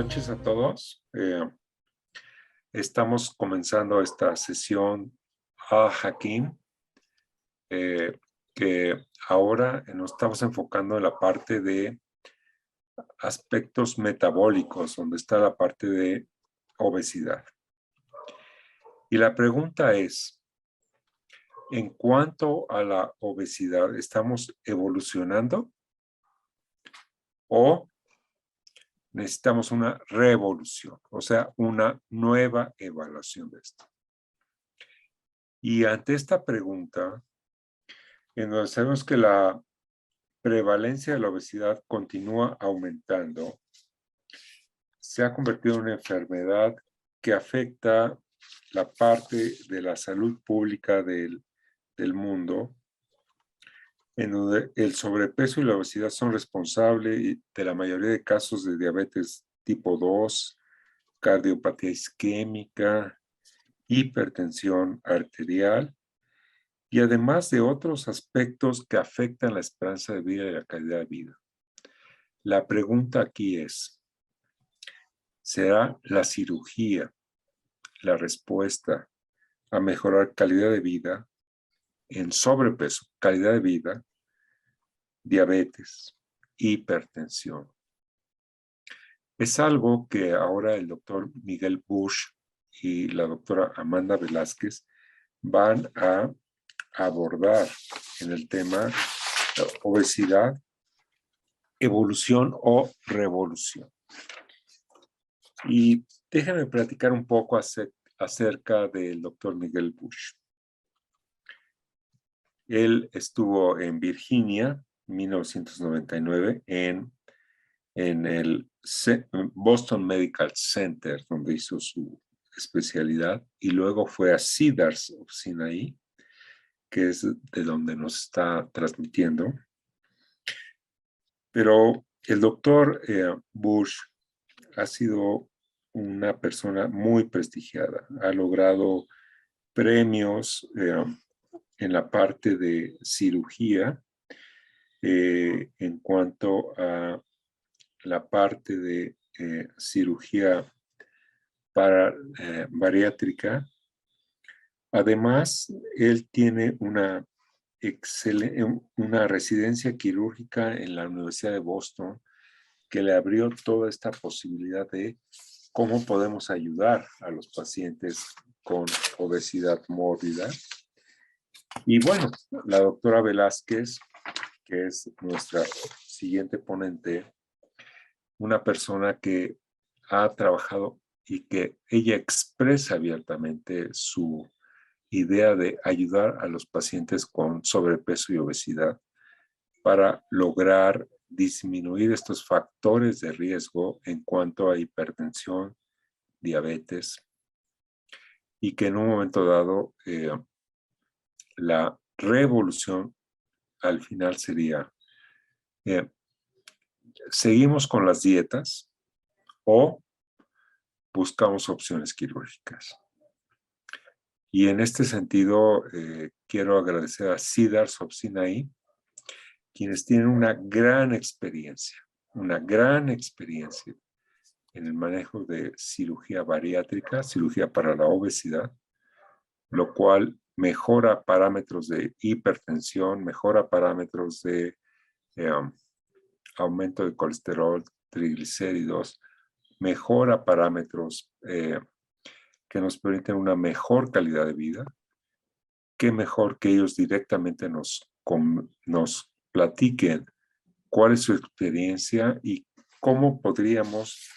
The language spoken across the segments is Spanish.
noches a todos. Estamos comenzando esta sesión a Hakim, que ahora nos estamos enfocando en la parte de aspectos metabólicos, donde está la parte de obesidad. Y la pregunta es, en cuanto a la obesidad, ¿estamos evolucionando o necesitamos una revolución, o sea, una nueva evaluación de esto? Y ante esta pregunta, en donde sabemos que la prevalencia de la obesidad continúa aumentando, se ha convertido en una enfermedad que afecta la parte de la salud pública del mundo, en donde el sobrepeso y la obesidad son responsables de la mayoría de casos de diabetes tipo 2, cardiopatía isquémica, hipertensión arterial y además de otros aspectos que afectan la esperanza de vida y la calidad de vida. La pregunta aquí es, ¿será la cirugía la respuesta a mejorar calidad de vida en sobrepeso, calidad de vida, diabetes, hipertensión? Es algo que ahora el doctor Miguel Bush y la doctora Amanda Velázquez van a abordar en el tema obesidad, evolución o revolución. Y déjenme platicar un poco acerca del doctor Miguel Bush. Él estuvo en Virginia, 1999, en el Boston Medical Center, donde hizo su especialidad, y luego fue a Cedars of Sinai, que es de donde nos está transmitiendo. Pero el doctor Bush ha sido una persona muy prestigiada. Ha logrado premios en la parte de cirugía, en cuanto a la parte de cirugía bariátrica. Además, él tiene una residencia quirúrgica en la Universidad de Boston que le abrió toda esta posibilidad de cómo podemos ayudar a los pacientes con obesidad mórbida. Y bueno, la doctora Velázquez, que es nuestra siguiente ponente, una persona que ha trabajado y que ella expresa abiertamente su idea de ayudar a los pacientes con sobrepeso y obesidad para lograr disminuir estos factores de riesgo en cuanto a hipertensión, diabetes, y que en un momento dado la revolución al final sería seguimos con las dietas o buscamos opciones quirúrgicas. Y en este sentido quiero agradecer a Cedars of Sinai, quienes tienen una gran experiencia en el manejo de cirugía bariátrica, cirugía para la obesidad, lo cual mejora parámetros de hipertensión, mejora parámetros de aumento de colesterol, triglicéridos, mejora parámetros que nos permiten una mejor calidad de vida. Qué mejor que ellos directamente nos platiquen cuál es su experiencia y cómo podríamos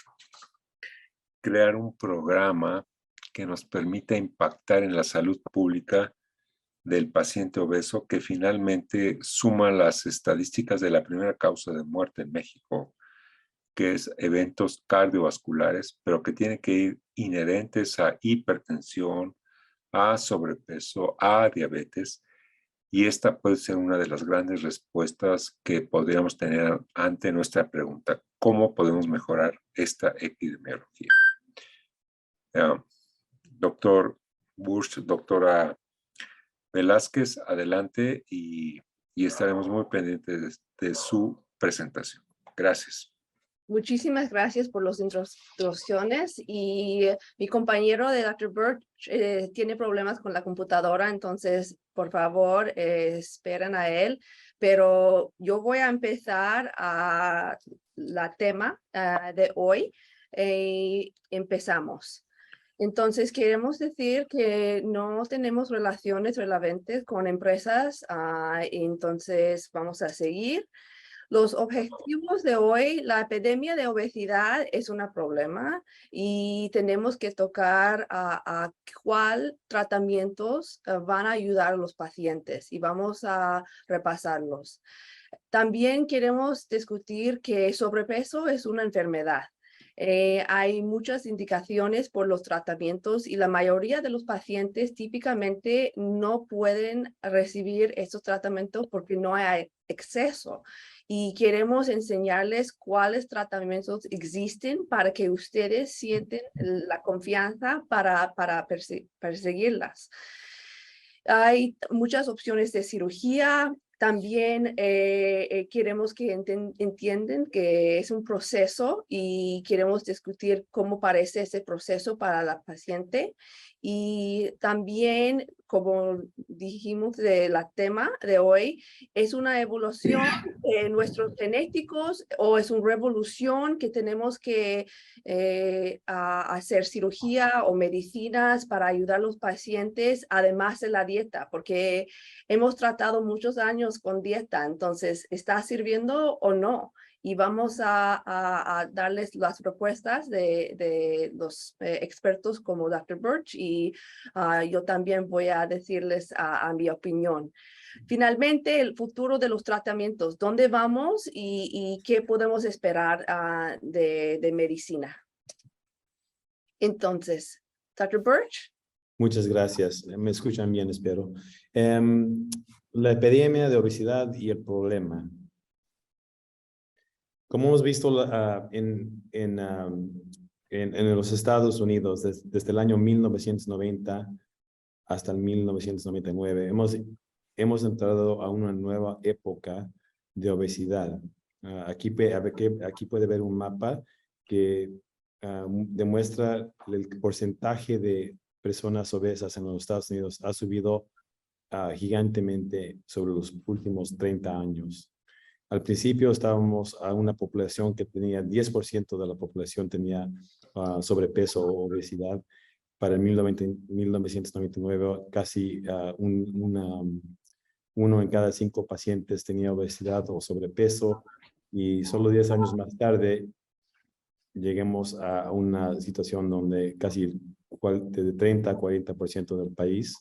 crear un programa que nos permita impactar en la salud pública del paciente obeso, que finalmente suma las estadísticas de la primera causa de muerte en México, que es eventos cardiovasculares, pero que tienen que ir inherentes a hipertensión, a sobrepeso, a diabetes. Y esta puede ser una de las grandes respuestas que podríamos tener ante nuestra pregunta: ¿cómo podemos mejorar esta epidemiología? Doctor Bush, doctora Velázquez, adelante y estaremos muy pendientes de su presentación. Gracias. Muchísimas gracias por las introducciones y mi compañero de Dr. Birch tiene problemas con la computadora, entonces por favor esperen a él, pero yo voy a empezar a la tema de hoy. Empezamos. Entonces, queremos decir que no tenemos relaciones relevantes con empresas, entonces vamos a seguir. Los objetivos de hoy, la epidemia de obesidad es un problema y tenemos que tocar a cuál tratamientos van a ayudar a los pacientes y vamos a repasarlos. También queremos discutir que sobrepeso es una enfermedad. Hay muchas indicaciones por los tratamientos y la mayoría de los pacientes típicamente no pueden recibir estos tratamientos porque no hay exceso. Y queremos enseñarles cuáles tratamientos existen para que ustedes sienten la confianza para perseguirlas. Hay muchas opciones de cirugía. También queremos que entiendan que es un proceso y queremos discutir cómo parece ese proceso para la paciente. Y también, como dijimos de la tema de hoy, es una evolución de nuestros genéticos o es una revolución que tenemos que hacer cirugía o medicinas para ayudar a los pacientes, además de la dieta, porque hemos tratado muchos años con dieta, entonces, ¿está sirviendo o no? Y vamos a darles las propuestas de los expertos como Dr. Birch y yo también voy a decirles a mi opinión. Finalmente, el futuro de los tratamientos, ¿dónde vamos y qué podemos esperar de medicina? Entonces, Dr. Birch. Muchas gracias. Me escuchan bien, espero. La epidemia de obesidad y el problema. Como hemos visto en los Estados Unidos desde el año 1990 hasta el 1999, hemos entrado a una nueva época de obesidad. Aquí puede ver un mapa que demuestra el porcentaje de personas obesas en los Estados Unidos ha subido gigantemente sobre los últimos 30 años. Al principio estábamos a una población que tenía 10% de la población tenía sobrepeso o obesidad. Para el 1999 casi uno en cada 5 pacientes tenía obesidad o sobrepeso y solo 10 años más tarde lleguemos a una situación donde casi de 30 a 40% del país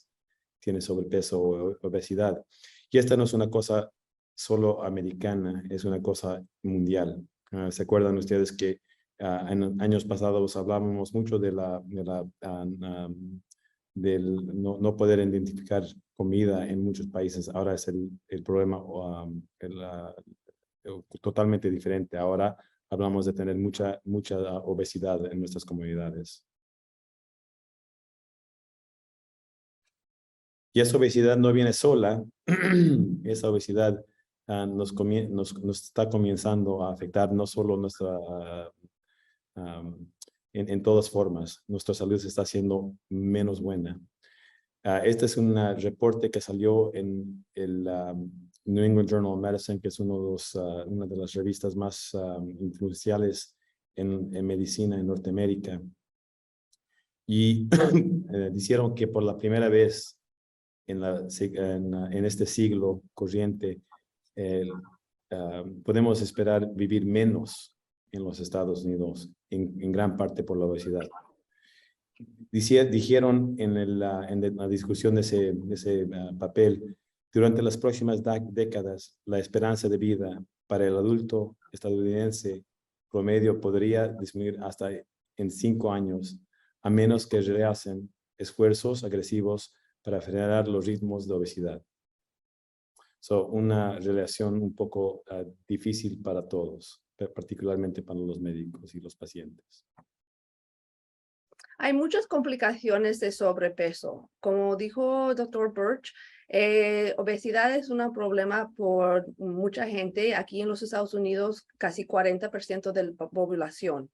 tiene sobrepeso o obesidad. Y esta no es una cosa solo americana, es una cosa mundial. ¿Se acuerdan ustedes que en años pasados hablábamos mucho del no poder identificar comida en muchos países? Ahora es el problema totalmente diferente. Ahora hablamos de tener mucha obesidad en nuestras comunidades. Y esa obesidad no viene sola. Esa obesidad nos está comenzando a afectar no solo nuestra, en todas formas. Nuestra salud se está haciendo menos buena. Este es un reporte que salió en el New England Journal of Medicine, que es una de las revistas más influenciales en medicina en Norteamérica. Y dijeron que por la primera vez en este siglo corriente podemos esperar vivir menos en los Estados Unidos, en gran parte por la obesidad. Dijeron en la discusión de ese papel, durante las próximas décadas, la esperanza de vida para el adulto estadounidense promedio podría disminuir hasta en 5 años, a menos que realicen esfuerzos agresivos para frenar los ritmos de obesidad. Una relación un poco difícil para todos, particularmente para los médicos y los pacientes. Hay muchas complicaciones de sobrepeso. Como dijo Dr. Birch, Obesidad es un problema por mucha gente. Aquí en los Estados Unidos, casi 40% de la población.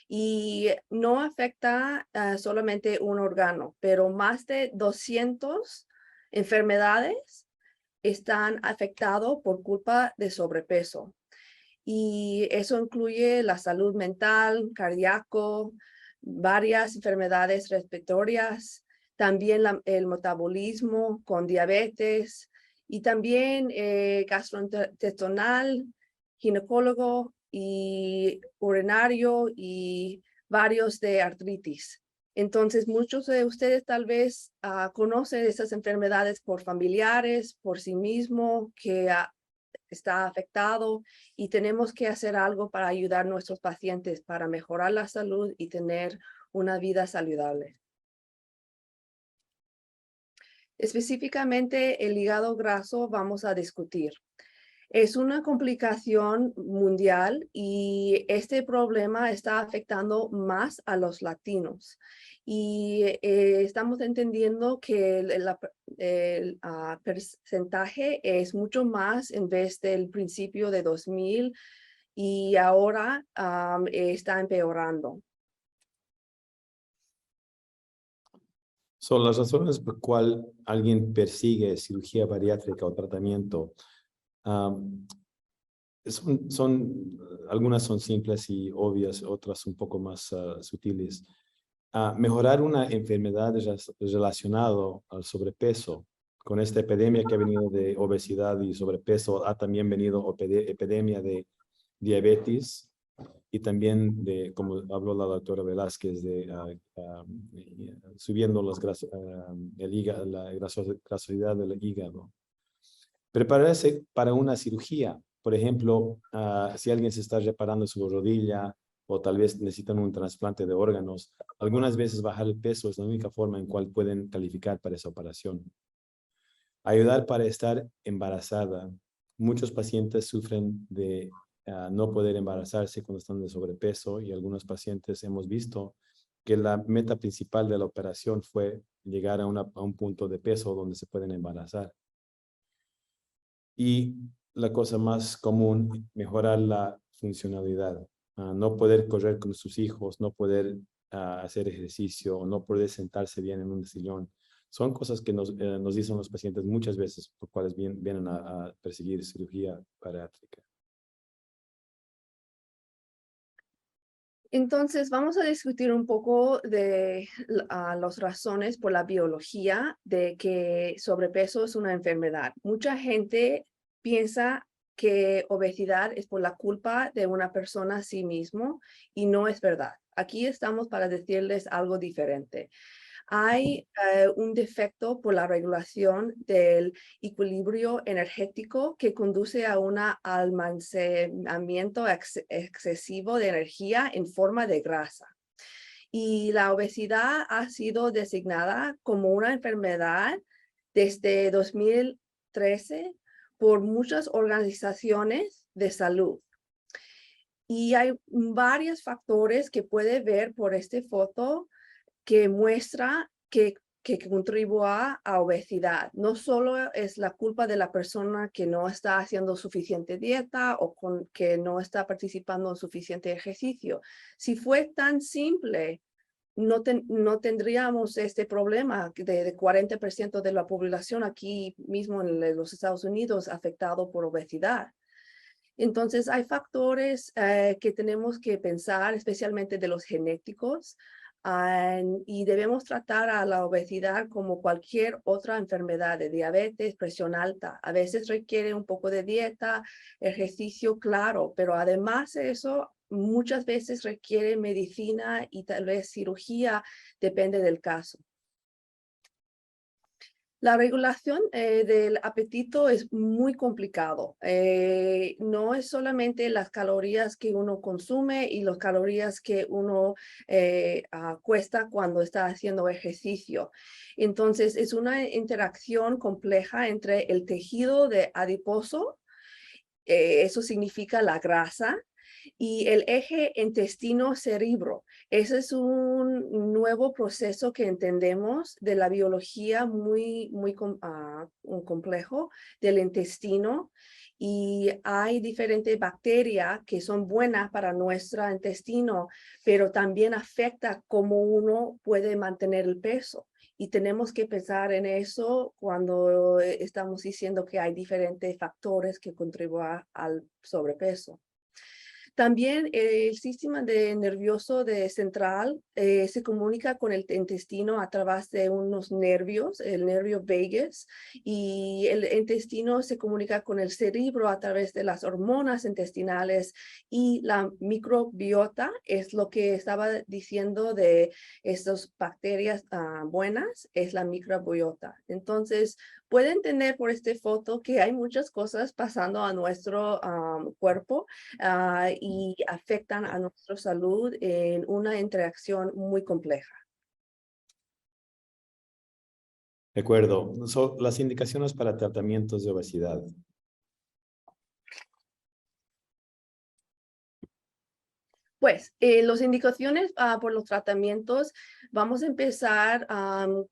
Y no afecta solamente un órgano, pero más de 200 enfermedades están afectados por culpa de sobrepeso. Y eso incluye la salud mental, cardíaco, varias enfermedades respiratorias, también el metabolismo con diabetes y también gastrointestinal, ginecólogo y urinario y varios de artritis. Entonces, muchos de ustedes tal vez conocen esas enfermedades por familiares, por sí mismo, que está afectado y tenemos que hacer algo para ayudar a nuestros pacientes para mejorar la salud y tener una vida saludable. Específicamente el hígado graso vamos a discutir. Es una complicación mundial y este problema está afectando más a los latinos. Y estamos entendiendo que el porcentaje es mucho más en vez del principio de 2000 y ahora está empeorando. Son las razones por las cuales alguien persigue cirugía bariátrica o tratamiento. Algunas son simples y obvias, otras un poco más sutiles. Mejorar una enfermedad relacionada al sobrepeso. Con esta epidemia que ha venido de obesidad y sobrepeso, ha también venido epidemia de diabetes y también de, como habló la doctora Velázquez, de subiendo la grasosidad del hígado. Prepararse para una cirugía. Por ejemplo, si alguien se está reparando su rodilla o tal vez necesitan un trasplante de órganos, algunas veces bajar el peso es la única forma en cual pueden calificar para esa operación. Ayudar para estar embarazada. Muchos pacientes sufren de no poder embarazarse cuando están de sobrepeso y algunos pacientes hemos visto que la meta principal de la operación fue llegar a un punto de peso donde se pueden embarazar. Y la cosa más común, mejorar la funcionalidad. No poder correr con sus hijos, no poder hacer ejercicio, no poder sentarse bien en un sillón. Son cosas que nos dicen los pacientes muchas veces por cuales vienen a perseguir cirugía bariátrica. Entonces, vamos a discutir un poco de las razones por la biología de que sobrepeso es una enfermedad. Mucha gente piensa que obesidad es por la culpa de una persona a sí mismo y no es verdad. Aquí estamos para decirles algo diferente. Hay un defecto por la regulación del equilibrio energético que conduce a un almacenamiento excesivo de energía en forma de grasa. Y la obesidad ha sido designada como una enfermedad desde 2013 por muchas organizaciones de salud. Y hay varios factores que puede ver por esta foto que muestra que contribuye a obesidad. No solo es la culpa de la persona que no está haciendo suficiente dieta o que no está participando en suficiente ejercicio. Si fue tan simple, no tendríamos este problema de 40% de la población aquí mismo en los Estados Unidos afectado por obesidad. Entonces, hay factores que tenemos que pensar, especialmente de los genéticos, y debemos tratar a la obesidad como cualquier otra enfermedad de diabetes, presión alta. A veces requiere un poco de dieta, ejercicio, claro, pero además de eso, muchas veces requiere medicina y tal vez cirugía, depende del caso. La regulación del apetito es muy complicado. No es solamente las calorías que uno consume y las calorías que uno cuesta cuando está haciendo ejercicio. Entonces, es una interacción compleja entre el tejido adiposo, eso significa la grasa, y el eje intestino-cerebro. Ese es un nuevo proceso que entendemos de la biología muy un complejo del intestino. Y hay diferentes bacterias que son buenas para nuestro intestino, pero también afecta cómo uno puede mantener el peso. Y tenemos que pensar en eso cuando estamos diciendo que hay diferentes factores que contribuyen al sobrepeso. También el sistema nervioso central se comunica con el intestino a través de unos nervios, el nervio vagus, y el intestino se comunica con el cerebro a través de las hormonas intestinales, y la microbiota es lo que estaba diciendo de estas bacterias buenas, es la microbiota. Entonces, pueden tener por esta foto que hay muchas cosas pasando a nuestro cuerpo y afectan a nuestra salud en una interacción muy compleja. De acuerdo. Las indicaciones para tratamientos de obesidad. Pues, las indicaciones por los tratamientos, vamos a empezar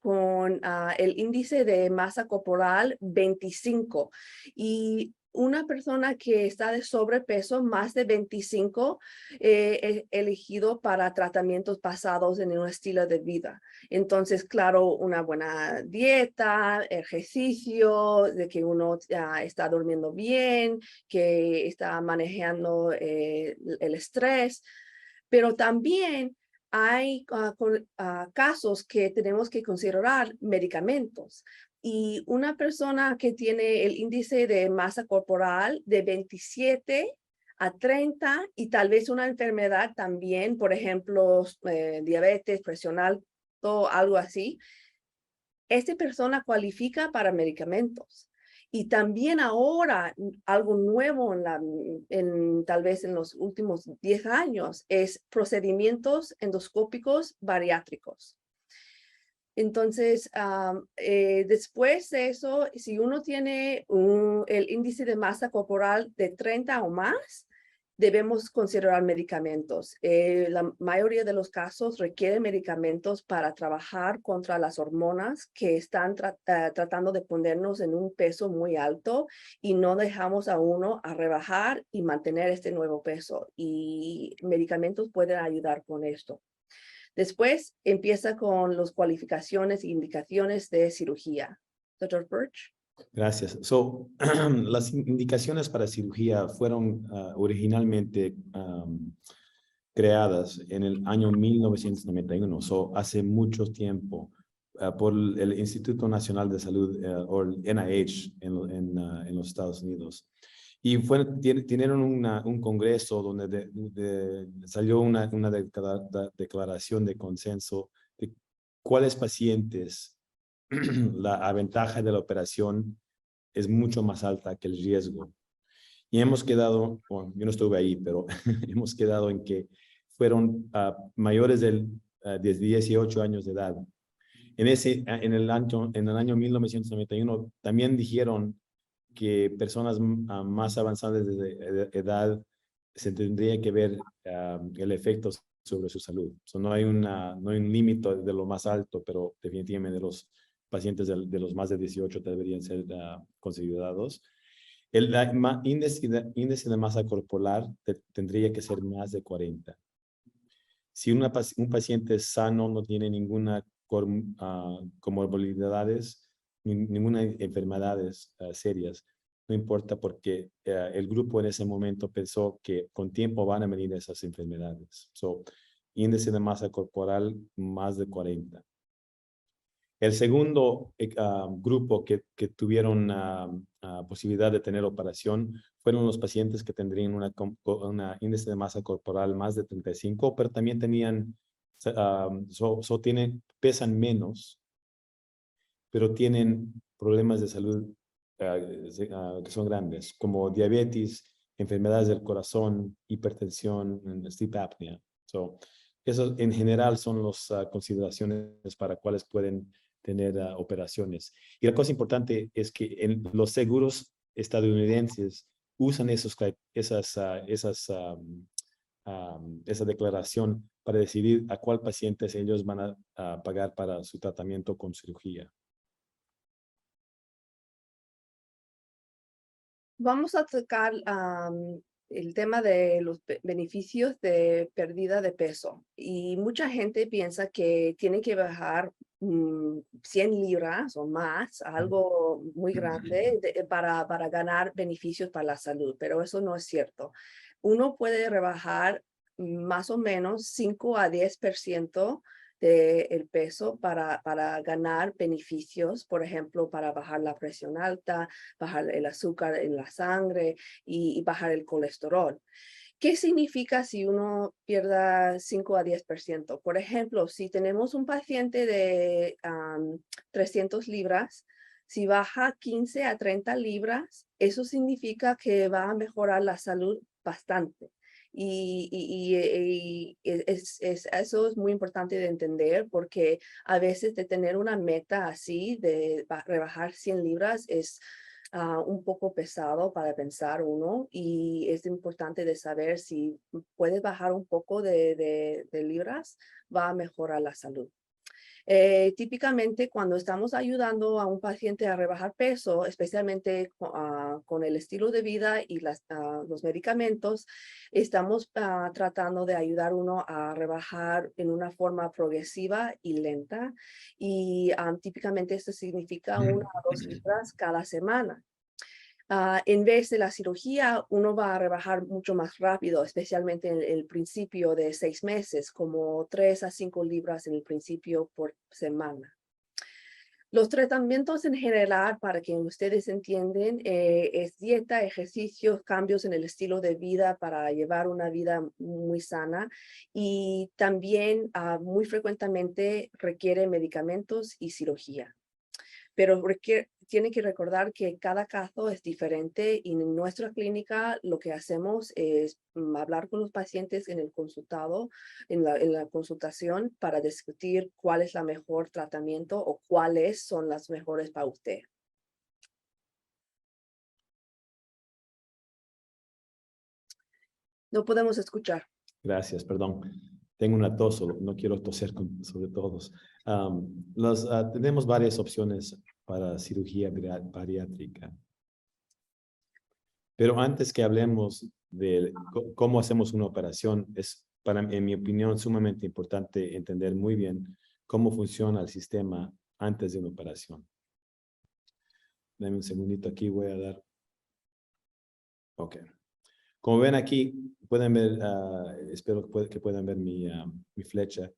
con el índice de masa corporal 25. Y una persona que está de sobrepeso, más de 25, es elegido para tratamientos basados en un estilo de vida. Entonces, claro, una buena dieta, ejercicio, de que uno está durmiendo bien, que está manejando el estrés. Pero también hay casos que tenemos que considerar medicamentos. Y una persona que tiene el índice de masa corporal de 27 a 30 y tal vez una enfermedad también, por ejemplo, diabetes, presión alta, algo así, esta persona cualifica para medicamentos. Y también ahora, algo nuevo tal vez en los últimos 10 años, es procedimientos endoscópicos bariátricos. Entonces, después de eso, si uno tiene el índice de masa corporal de 30 o más, debemos considerar medicamentos. La mayoría de los casos requieren medicamentos para trabajar contra las hormonas que están tratando de ponernos en un peso muy alto y no dejamos a uno a rebajar y mantener este nuevo peso. Y medicamentos pueden ayudar con esto. Después empieza con las cualificaciones e indicaciones de cirugía. Dr. Birch. Gracias. Las indicaciones para cirugía fueron originalmente creadas en el año 1991, hace mucho tiempo, por el Instituto Nacional de Salud, o el NIH, en los Estados Unidos. Y tienen un congreso donde salió una declaración de consenso de cuáles pacientes la ventaja de la operación es mucho más alta que el riesgo. Y hemos quedado, bueno, yo no estuve ahí, pero hemos quedado en que fueron mayores de 18 años de edad. En el año 1991 también dijeron que personas más avanzadas de edad se tendría que ver el efecto sobre su salud. No hay un límite de lo más alto, pero definitivamente los pacientes de los más de 18 deberían ser considerados. El índice de masa corporal tendría que ser más de 40. Si un paciente sano no tiene ninguna comorbilidades, ninguna enfermedades serias, no importa, porque el grupo en ese momento pensó que con tiempo van a venir esas enfermedades. Índice de masa corporal más de 40. El segundo grupo que tuvieron posibilidad de tener operación fueron los pacientes que tendrían una índice de masa corporal más de 35, pero también tenían, pesan menos, pero tienen problemas de salud que son grandes, como diabetes, enfermedades del corazón, hipertensión, sleep apnea. Eso en general son las consideraciones para cuáles pueden tener operaciones. Y la cosa importante es que los seguros estadounidenses usan esas esa declaración para decidir a cuál pacientes ellos van a pagar para su tratamiento con cirugía. Vamos a tocar el tema de los beneficios de pérdida de peso. Y mucha gente piensa que tiene que bajar 100 libras o más, algo muy grande, para ganar beneficios para la salud, pero eso no es cierto. Uno puede rebajar más o menos 5 a 10% del peso para ganar beneficios, por ejemplo, para bajar la presión alta, bajar el azúcar en la sangre y bajar el colesterol. ¿Qué significa si uno pierda 5 a 10%? Por ejemplo, si tenemos un paciente de 300 libras, si baja 15 a 30 libras, eso significa que va a mejorar la salud bastante. Eso es muy importante de entender porque a veces de tener una meta así de rebajar 100 libras es un poco pesado para pensar uno y es importante de saber si puedes bajar un poco de libras, va a mejorar la salud. Típicamente cuando estamos ayudando a un paciente a rebajar peso, especialmente con el estilo de vida y los medicamentos, estamos tratando de ayudar uno a rebajar en una forma progresiva y lenta. Y típicamente esto significa 1 a 2 libras cada semana. En vez de la cirugía, uno va a rebajar mucho más rápido, especialmente en el principio de 6 meses, como 3 a 5 libras en el principio por semana. Los tratamientos en general, para que ustedes entiendan, es dieta, ejercicios, cambios en el estilo de vida para llevar una vida muy sana y también muy frecuentemente requiere medicamentos y cirugía. Pero tiene que recordar que cada caso es diferente y en nuestra clínica lo que hacemos es hablar con los pacientes en el consultado, en la consultación para discutir cuál es la mejor tratamiento o cuáles son las mejores para usted. No podemos escuchar. Gracias, perdón. Tengo una tos, no quiero toser sobre todos. Tenemos varias opciones para cirugía bariátrica. Pero antes que hablemos de cómo hacemos una operación, es, en mi opinión, sumamente importante entender muy bien cómo funciona el sistema antes de una operación. Dame un segundito aquí, voy a dar. Ok. Como ven aquí, pueden ver, espero que puedan ver mi flecha.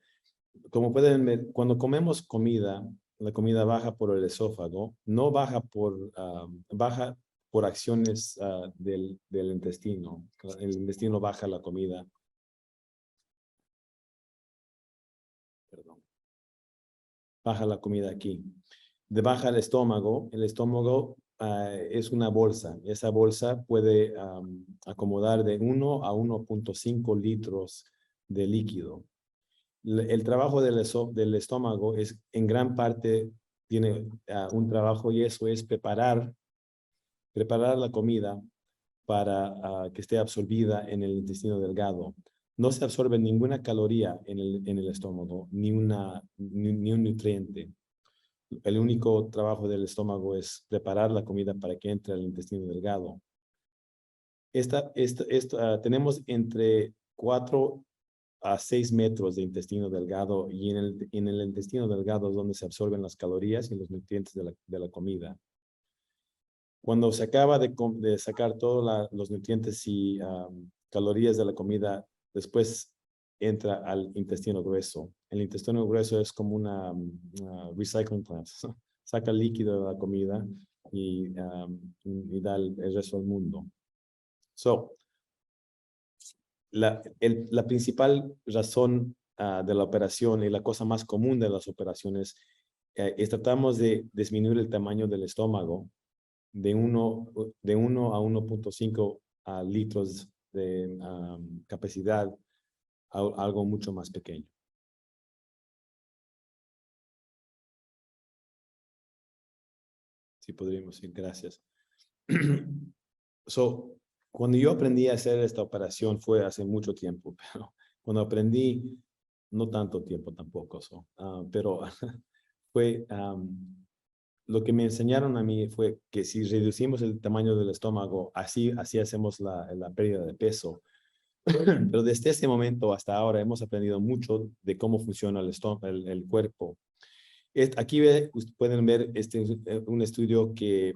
Como pueden ver, cuando comemos comida, la comida baja por el esófago, no baja baja por acciones del intestino. El intestino baja la comida. Perdón. Baja la comida aquí. Baja el estómago es una bolsa. Esa bolsa puede acomodar de 1 a 1.5 litros de líquido. El trabajo del estómago es, en gran parte, tiene un trabajo y eso es preparar la comida para que esté absorbida en el intestino delgado. No se absorbe ninguna caloría en el estómago, ni un nutriente. El único trabajo del estómago es preparar la comida para que entre al intestino delgado. Tenemos entre 4 a 6 metros de intestino delgado y en el intestino delgado es donde se absorben las calorías y los nutrientes de la comida. Cuando se acaba de sacar todos los nutrientes y calorías de la comida, después entra al intestino grueso. El intestino grueso es como una recycling plant. Saca el líquido de la comida y da el resto del mundo. La principal razón de la operación y la cosa más común de las operaciones es tratamos de disminuir el tamaño del estómago de 1 a 1.5 litros de capacidad a algo mucho más pequeño. Sí, podríamos decir, gracias. Cuando yo aprendí a hacer esta operación fue hace mucho tiempo, pero cuando aprendí, no tanto tiempo tampoco, pero fue, lo que me enseñaron a mí fue que si reducimos el tamaño del estómago, así hacemos la pérdida de peso. Pero desde este momento hasta ahora hemos aprendido mucho de cómo funciona el cuerpo. Aquí pueden ver un estudio que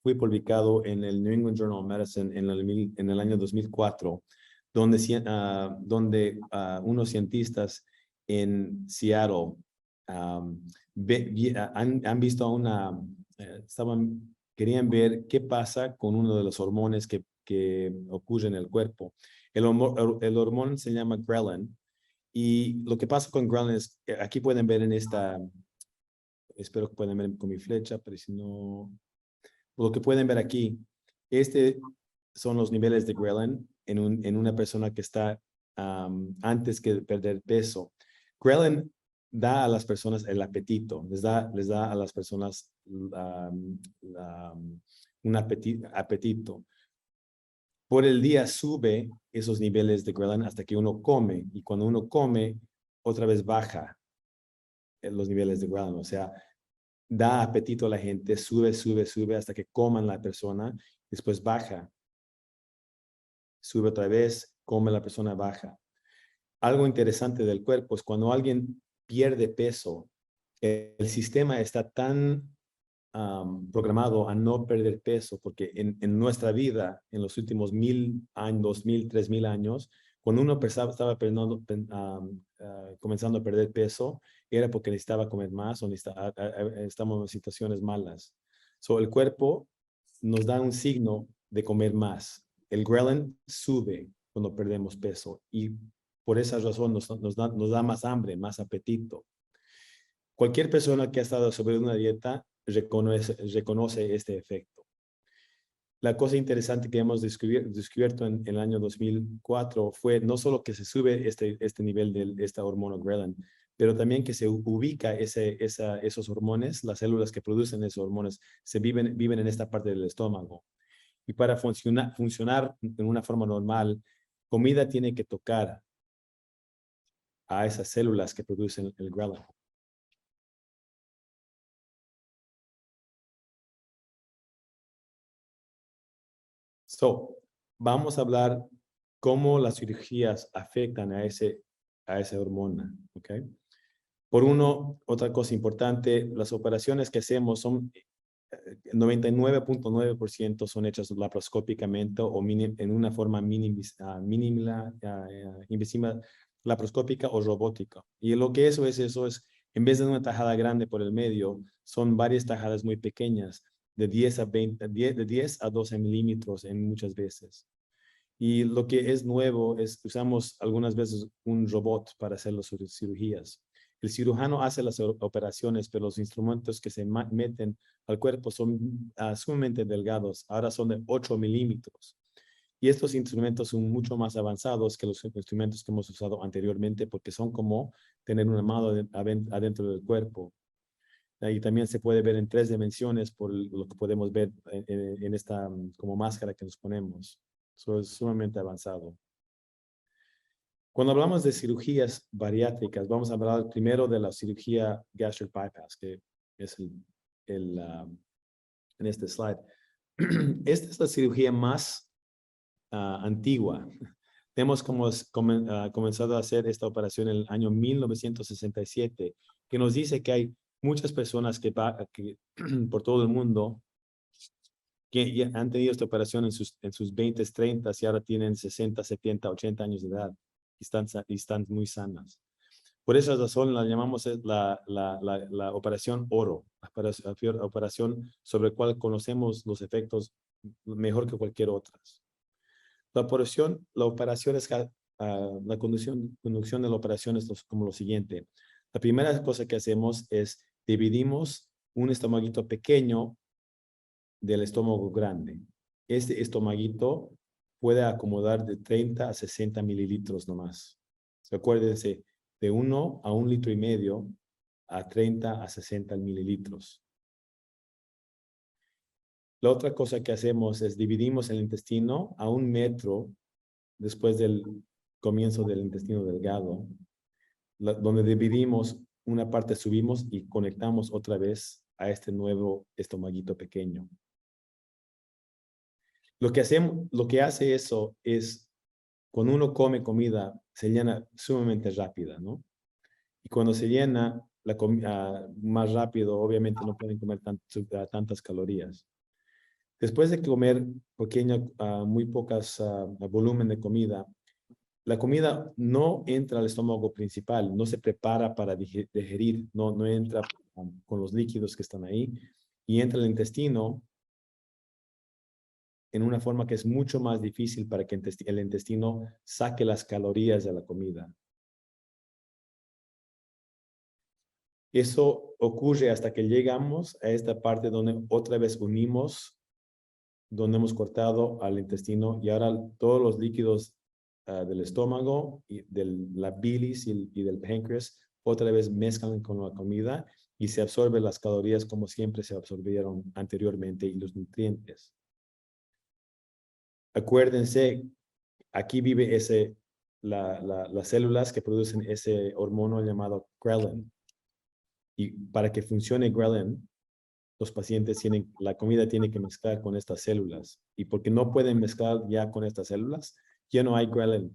fue publicado en el New England Journal of Medicine en el año 2004, donde unos cientistas en Seattle han visto querían ver qué pasa con uno de los hormonas que ocurre en el cuerpo. El hormón se llama ghrelin, y lo que pasa con ghrelin es, aquí pueden ver en espero que puedan ver con mi flecha, pero si no, lo que pueden ver aquí, son los niveles de ghrelin en una persona que está antes que perder peso. Ghrelin da a las personas el apetito, les da a las personas un apetito. Por el día sube esos niveles de ghrelin hasta que uno come, y cuando uno come, otra vez baja los niveles de ghrelin, o sea, da apetito a la gente, sube hasta que coman la persona, después baja, sube otra vez, come la persona, baja. Algo interesante del cuerpo es cuando alguien pierde peso, el sistema está tan programado a no perder peso, porque en nuestra vida, en los últimos 1000 años, 2000, 3000 años, cuando uno estaba comenzando a perder peso, era porque necesitaba comer más o estamos en situaciones malas. El cuerpo nos da un signo de comer más. El ghrelin sube cuando perdemos peso, y por esa razón nos da más hambre, más apetito. Cualquier persona que ha estado sobre una dieta reconoce este efecto. La cosa interesante que hemos descubierto en el año 2004 fue no solo que se sube este nivel de esta hormona ghrelin, pero también que se ubica esos hormonas, las células que producen esos hormonas, viven en esta parte del estómago. Y para funcionar en una forma normal, comida tiene que tocar a esas células que producen el ghrelin. Vamos a hablar cómo las cirugías afectan a esa hormona, ¿ok? Otra cosa importante, las operaciones que hacemos son 99.9% son hechas laparoscópicamente o en una forma invasiva laparoscópica o robótica. Y lo que eso es, en vez de una tajada grande por el medio, son varias tajadas muy pequeñas, de 10 a 12 milímetros en muchas veces. Y lo que es nuevo es usamos algunas veces un robot para hacer las cirugías. El cirujano hace las operaciones, pero los instrumentos que se meten al cuerpo son sumamente delgados. Ahora son de 8 milímetros. Y estos instrumentos son mucho más avanzados que los instrumentos que hemos usado anteriormente, porque son como tener una mano adentro del cuerpo. Y también se puede ver en 3 dimensiones por lo que podemos ver en esta como máscara que nos ponemos. Eso es sumamente avanzado. Cuando hablamos de cirugías bariátricas, vamos a hablar primero de la cirugía gastric bypass, que es en este slide. Esta es la cirugía más antigua. Hemos comenzado a hacer esta operación en el año 1967, que nos dice que hay muchas personas que por todo el mundo que ya han tenido esta operación en sus 20s, 30s y ahora tienen 60, 70, 80 años de edad y están muy sanas. Por esa razón la llamamos la operación oro, la operación sobre la cual conocemos los efectos mejor que cualquier otra. La operación es la conducción de la operación es como lo siguiente. La primera cosa que hacemos es dividimos un estomaguito pequeño del estómago grande. Este estomaguito puede acomodar de 30 a 60 mililitros nomás. Acuérdense, de 1 a 1,5 litros a 30 a 60 mililitros. La otra cosa que hacemos es dividimos el intestino a 1 metro después del comienzo del intestino delgado, donde dividimos una parte, subimos y conectamos otra vez a este nuevo estomaguito pequeño. Lo que hace eso es, cuando uno come comida, se llena sumamente rápida, ¿no? Y cuando se llena más rápido, obviamente no pueden comer tantas calorías. Después de comer muy pocas volumen de comida, la comida no entra al estómago principal, no se prepara para digerir, no entra con los líquidos que están ahí, y entra al intestino en una forma que es mucho más difícil para que el intestino saque las calorías de la comida. Eso ocurre hasta que llegamos a esta parte donde otra vez unimos, donde hemos cortado al intestino, y ahora todos los líquidos del estómago, y de la bilis y del páncreas, otra vez mezclan con la comida y se absorben las calorías como siempre se absorbieron anteriormente y los nutrientes. Acuérdense, aquí vive las células que producen ese hormono llamado ghrelin. Y para que funcione ghrelin, los pacientes la comida tiene que mezclar con estas células. Y porque no pueden mezclar ya con estas células, ya no hay ghrelin,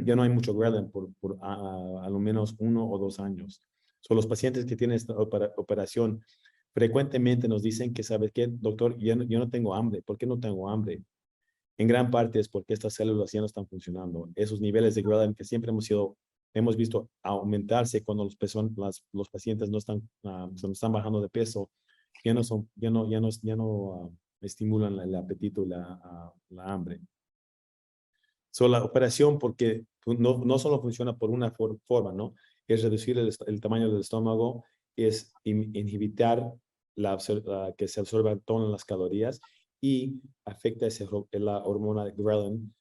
ya no hay mucho ghrelin por a lo menos 1 o 2 años. Los pacientes que tienen esta operación frecuentemente nos dicen que, ¿sabes qué, doctor? Yo no tengo hambre. ¿Por qué no tengo hambre? En gran parte es porque estas células ya no están funcionando. Esos niveles de ghrelin que siempre hemos visto aumentarse cuando los pacientes no están bajando de peso, ya no estimulan el apetito y la hambre. La operación, porque no solo funciona por una forma, ¿no? Es reducir el tamaño del estómago, es inhibitar que se absorban todas las calorías, y afecta la hormona de ghrelin.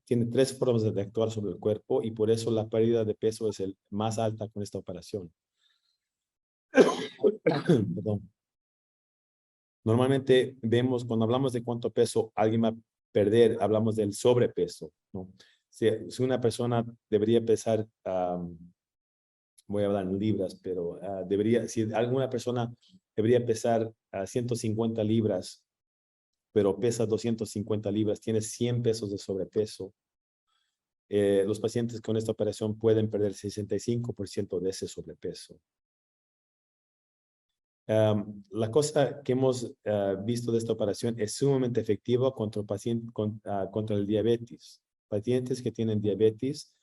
Tiene 3 formas de actuar sobre el cuerpo, y por eso la pérdida de peso es más alta con esta operación. Perdón. Normalmente cuando hablamos de cuánto peso alguien va a perder, hablamos del sobrepeso, ¿no? Si una persona debería pesar, voy a hablar en libras, pero si alguna persona debería pesar 150 libras, pero pesa 250 libras, tiene 100 pesos de sobrepeso. Los pacientes con esta operación pueden perder 65% de ese sobrepeso. La cosa que hemos visto de esta operación es sumamente efectiva contra el diabetes. Pacientes que tienen diabetes,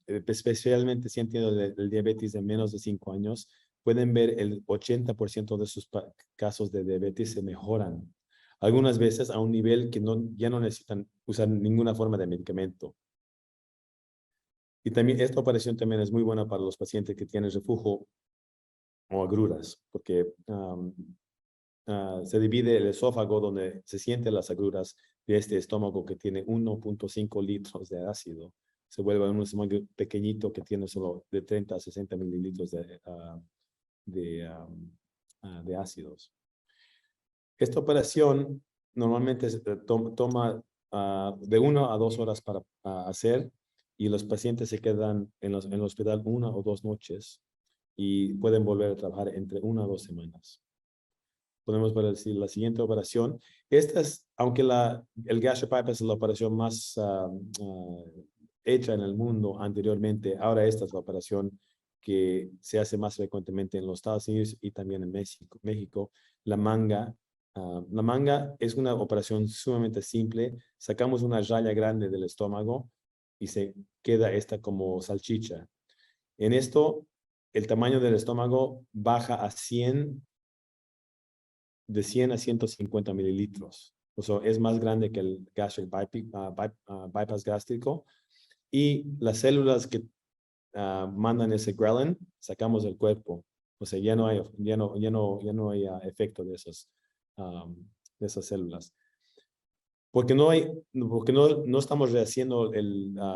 especialmente si han tenido el diabetes de menos de 5 años, pueden ver el 80% de sus casos de diabetes se mejoran. Algunas veces a un nivel que ya no necesitan usar ninguna forma de medicamento. Y también esta operación también es muy buena para los pacientes que tienen reflujo o agruras, porque se divide el esófago, donde se sienten las agruras de este estómago que tiene 1.5 litros de ácido. Se vuelve un estómago pequeñito que tiene solo de 30 a 60 mililitros de ácidos. Esta operación normalmente toma de 1 a 2 horas para hacer, y los pacientes se quedan en el hospital 1 o 2 noches y pueden volver a trabajar entre 1 a 2 semanas. Podemos ver la siguiente operación. Esta es, aunque el gastric bypass es la operación más hecha en el mundo anteriormente, ahora esta es la operación que se hace más frecuentemente en los Estados Unidos y también en México. La manga es una operación sumamente simple. Sacamos una raya grande del estómago y se queda esta como salchicha. En esto, el tamaño del estómago baja de 100 a 150 mililitros. O sea, es más grande que el gastric bypass gástrico. Y las células que mandan ese ghrelin, sacamos del cuerpo. O sea, ya no hay efecto de esas células. Porque no estamos rehaciendo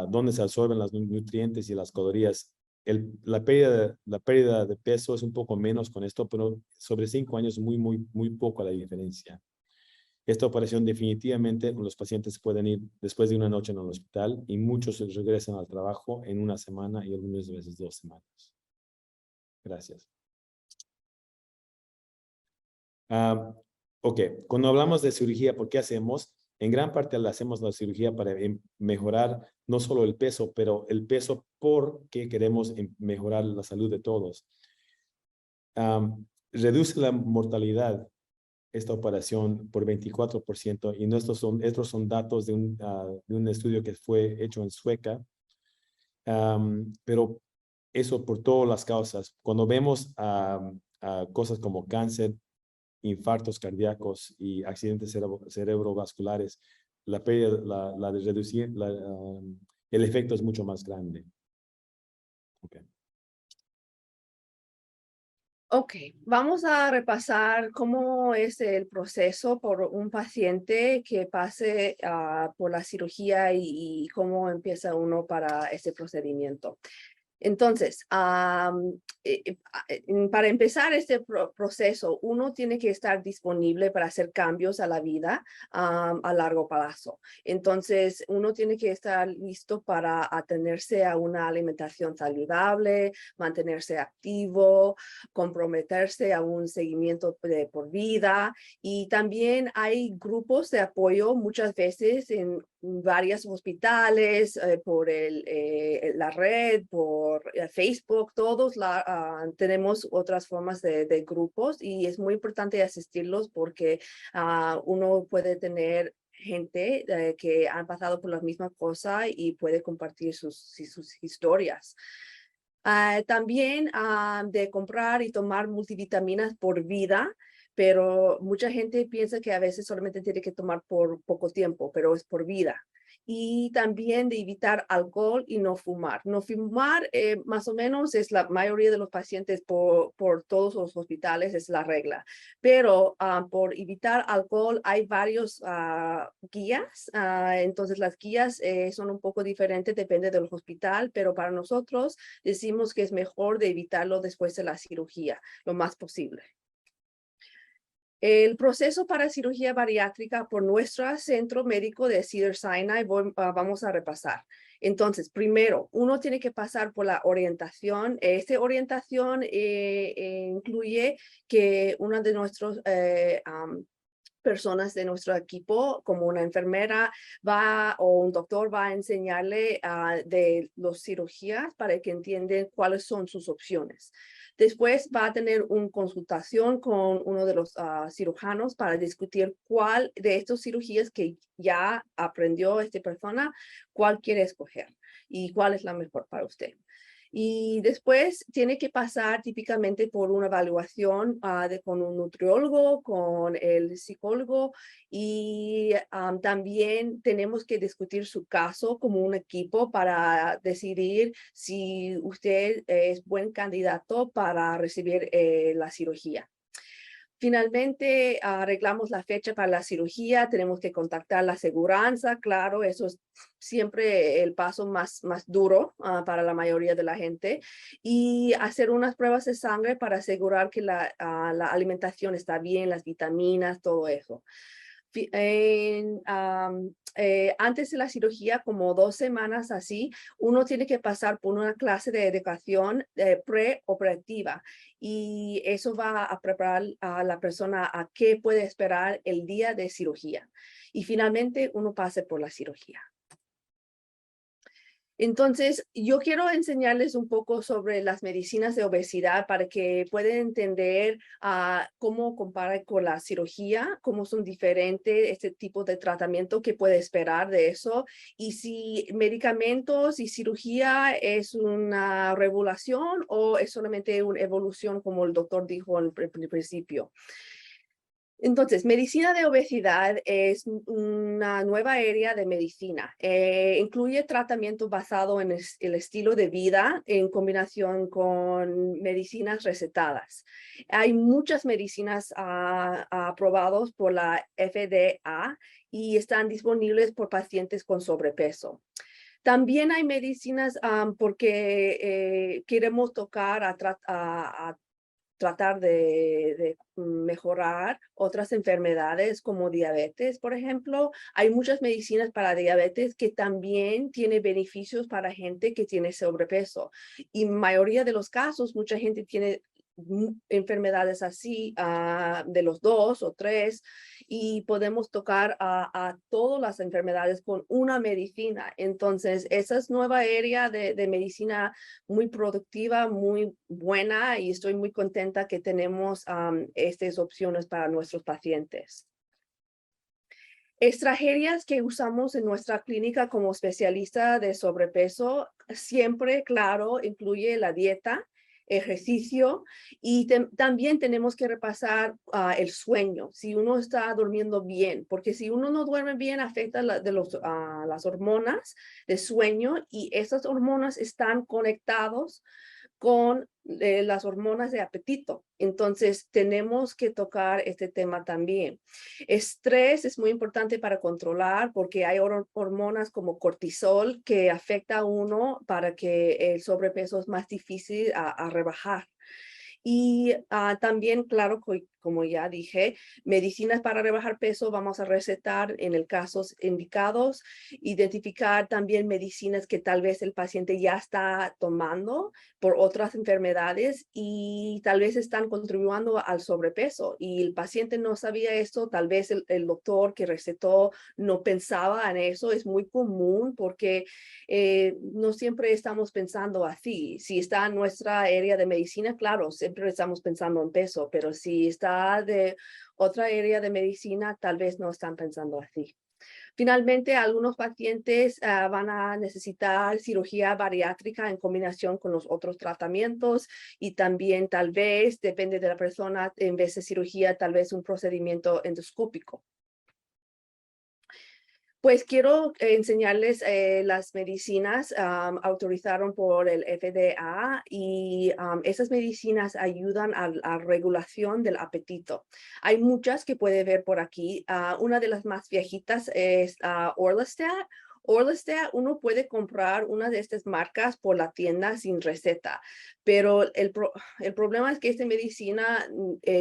dónde se absorben los nutrientes y las calorías la pérdida de peso es un poco menos con esto, pero sobre 5 años muy poco la diferencia. Esta operación definitivamente los pacientes pueden ir después de una noche en el hospital y muchos regresan al trabajo en 1 semana y algunas veces 2 semanas. Gracias. Ok, cuando hablamos de cirugía, ¿por qué hacemos? En gran parte hacemos la cirugía para mejorar no solo el peso, pero el peso porque queremos mejorar la salud de todos. Reduce la mortalidad esta operación por 24%, y estos son datos de un estudio que fue hecho en Sueca, pero eso por todas las causas. Cuando vemos cosas como cáncer, infartos cardíacos y accidentes cerebrovasculares, la pérdida, la de reducir, el efecto es mucho más grande. Okay. Ok, vamos a repasar cómo es el proceso por un paciente que pase por la cirugía y cómo empieza uno para este procedimiento. Entonces, para empezar este proceso, uno tiene que estar disponible para hacer cambios a la vida a largo plazo. Entonces, uno tiene que estar listo para atenerse a una alimentación saludable, mantenerse activo, comprometerse a un seguimiento de por vida. Y también hay grupos de apoyo muchas veces en varios hospitales, por la red, por Facebook, todos tenemos otras formas de grupos y es muy importante asistirlos porque uno puede tener gente que han pasado por la misma cosa y puede compartir sus historias. También de comprar y tomar multivitaminas por vida, pero mucha gente piensa que a veces solamente tiene que tomar por poco tiempo, pero es por vida. Y también de evitar alcohol y no fumar. No fumar más o menos es la mayoría de los pacientes por todos los hospitales, es la regla. Pero por evitar alcohol hay varios guías. Entonces las guías son un poco diferentes, depende del hospital, pero para nosotros decimos que es mejor de evitarlo después de la cirugía, lo más posible. El proceso para cirugía bariátrica por nuestro centro médico de Cedars-Sinai vamos a repasar. Entonces, primero, uno tiene que pasar por la orientación. Esta orientación incluye que una de nuestros personas de nuestro equipo, como una enfermera o un doctor, va a enseñarle de las cirugías para que entiendan cuáles son sus opciones. Después va a tener una consultación con uno de los cirujanos para discutir cuál de estas cirugías que ya aprendió esta persona, cuál quiere escoger y cuál es la mejor para usted. Y después tiene que pasar típicamente por una evaluación con un nutriólogo, con el psicólogo, y también tenemos que discutir su caso como un equipo para decidir si usted es buen candidato para recibir la cirugía. Finalmente, arreglamos la fecha para la cirugía, tenemos que contactar la aseguranza, claro, eso es siempre el paso más duro para la mayoría de la gente, y hacer unas pruebas de sangre para asegurar que la alimentación está bien, las vitaminas, todo eso. Antes de la cirugía, como 2 semanas así, uno tiene que pasar por una clase de educación preoperativa y eso va a preparar a la persona a qué puede esperar el día de cirugía. Y finalmente uno pase por la cirugía. Entonces, yo quiero enseñarles un poco sobre las medicinas de obesidad para que puedan entender cómo compara con la cirugía, cómo son diferentes este tipo de tratamiento que puede esperar de eso, y si medicamentos y cirugía es una revolución o es solamente una evolución, como el doctor dijo en el principio. Entonces, medicina de obesidad es una nueva área de medicina. Incluye tratamiento basado en el estilo de vida en combinación con medicinas recetadas. Hay muchas medicinas aprobadas por la FDA y están disponibles por pacientes con sobrepeso. También hay medicinas porque queremos tocar a tratar de mejorar otras enfermedades como diabetes, por ejemplo. Hay muchas medicinas para diabetes que también tiene beneficios para gente que tiene sobrepeso. Y mayoría de los casos, mucha gente tiene enfermedades así, de los 2 o 3, y podemos tocar a todas las enfermedades con una medicina. Entonces, esa es nueva área de medicina muy productiva, muy buena, y estoy muy contenta que tenemos estas opciones para nuestros pacientes. Estrategias que usamos en nuestra clínica como especialista de sobrepeso, siempre, claro, incluye la dieta, ejercicio, y también tenemos que repasar el sueño, si uno está durmiendo bien, porque si uno no duerme bien afecta las hormonas de sueño, y esas hormonas están conectados con las hormonas de apetito. Entonces, tenemos que tocar este tema también. Estrés es muy importante para controlar porque hay hormonas como cortisol que afecta a uno para que el sobrepeso es más difícil a rebajar. Y también, claro, como ya dije, medicinas para rebajar peso vamos a recetar en el casos indicados, identificar también medicinas que tal vez el paciente ya está tomando por otras enfermedades y tal vez están contribuyendo al sobrepeso y el paciente no sabía esto, tal vez el doctor que recetó no pensaba en eso. Es muy común porque no siempre estamos pensando así. Si está en nuestra área de medicina, claro, siempre estamos pensando en peso, pero si está de otra área de medicina, tal vez no están pensando así. Finalmente, algunos pacientes van a necesitar cirugía bariátrica en combinación con los otros tratamientos y también tal vez, depende de la persona, en vez de cirugía, tal vez un procedimiento endoscópico. Pues quiero enseñarles las medicinas autorizadas por el FDA y esas medicinas ayudan a la regulación del apetito. Hay muchas que puede ver por aquí. Una de las más viejitas es Orlistat. Orlistat, uno puede comprar una de estas marcas por la tienda sin receta, pero el problema es que esta medicina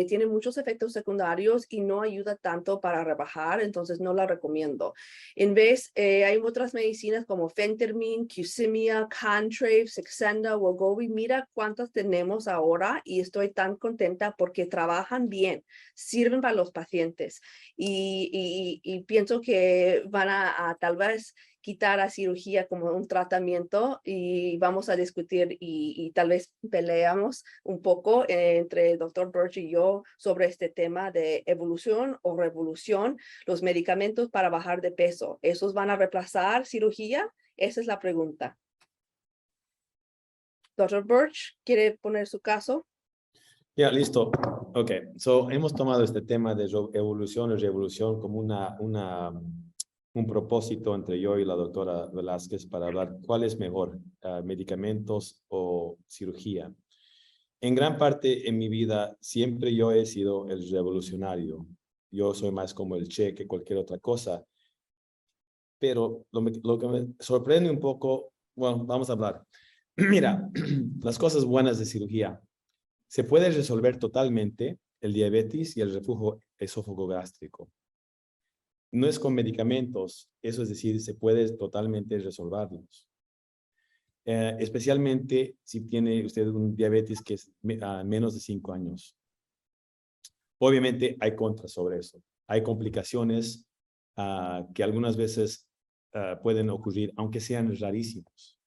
tiene muchos efectos secundarios y no ayuda tanto para rebajar, entonces no la recomiendo. En vez, hay otras medicinas como Phentermine, Qsymia, Contrave, Saxenda, Wegovy. Mira cuántas tenemos ahora y estoy tan contenta porque trabajan bien, sirven para los pacientes y pienso que van a tal vez quitar a cirugía como un tratamiento y vamos a discutir y tal vez peleamos un poco entre el Dr. Birch y yo sobre este tema de evolución o revolución, los medicamentos para bajar de peso. ¿Esos van a reemplazar cirugía? Esa es la pregunta. Dr. Birch, ¿quiere poner su caso? Ya, listo. Ok, hemos tomado este tema de evolución y revolución como un propósito entre yo y la doctora Velázquez para hablar cuál es mejor, medicamentos o cirugía. En gran parte en mi vida siempre yo he sido el revolucionario. Yo soy más como el Che que cualquier otra cosa. Pero lo que me sorprende un poco, bueno, vamos a hablar. Mira, las cosas buenas de cirugía. Se puede resolver totalmente el diabetes y el reflujo esófago gástrico. No es con medicamentos, eso es decir, se puede totalmente resolverlos. Especialmente si tiene usted un diabetes que es menos de 5 años. Obviamente hay contras sobre eso. Hay complicaciones que algunas veces pueden ocurrir, aunque sean rarísimos.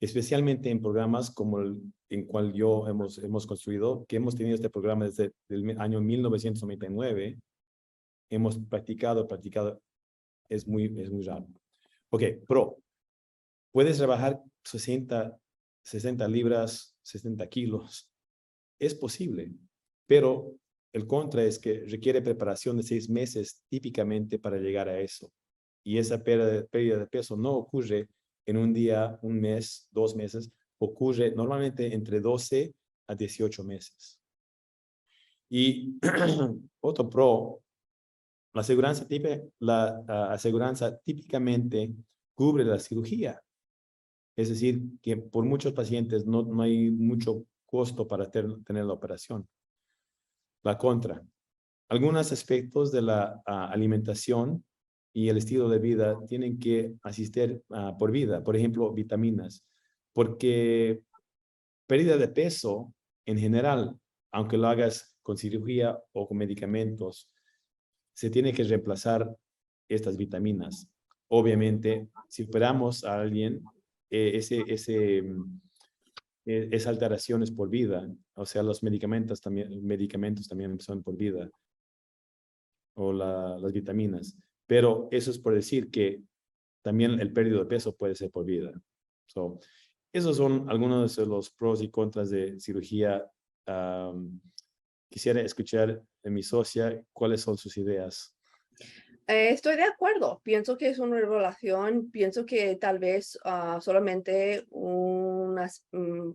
Especialmente en programas como el en cual yo hemos construido, que hemos tenido este programa desde el año 1999, hemos practicado, es muy raro. Ok, puedes rebajar 60 libras, 60 kilos, es posible, pero el contra es que requiere preparación de 6 meses típicamente para llegar a eso. Y esa pérdida de peso no ocurre en un día, un mes, 2 meses, ocurre normalmente entre 12 a 18 meses. Y otro pro, la aseguranza típicamente cubre la cirugía. Es decir, que por muchos pacientes no hay mucho costo para tener la operación. La contra. Algunos aspectos de la alimentación y el estilo de vida tienen que asistir por vida. Por ejemplo, vitaminas. Porque pérdida de peso en general, aunque lo hagas con cirugía o con medicamentos, se tiene que reemplazar estas vitaminas. Obviamente, si operamos a alguien, esa alteración es por vida. O sea, los medicamentos también son por vida. O las vitaminas. Pero eso es por decir que también el pérdida de peso puede ser por vida. Esos son algunos de los pros y contras de cirugía. Quisiera escuchar de mi socia cuáles son sus ideas. Estoy de acuerdo. Pienso que es una revelación. Pienso que tal vez solamente una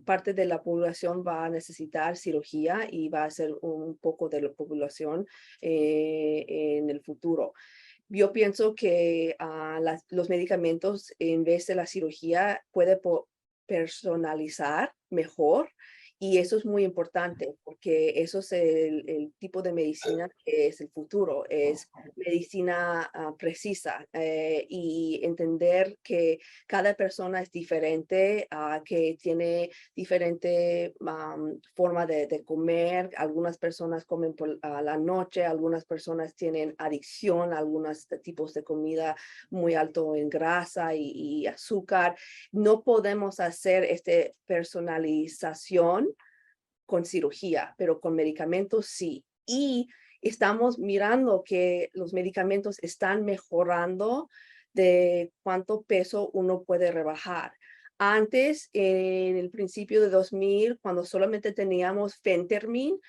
parte de la población va a necesitar cirugía y va a ser un poco de la población en el futuro. Yo pienso que los medicamentos en vez de la cirugía puede personalizar mejor. Y eso es muy importante porque eso es el tipo de medicina que es el futuro, es medicina precisa y entender que cada persona es diferente, que tiene diferente forma de comer. Algunas personas comen por la noche, algunas personas tienen adicción a algunos tipos de comida muy alto en grasa y azúcar. No podemos hacer esta personalización con cirugía, pero con medicamentos sí. Y estamos mirando que los medicamentos están mejorando de cuánto peso uno puede rebajar. Antes, en el principio de 2000, cuando solamente teníamos Phentermine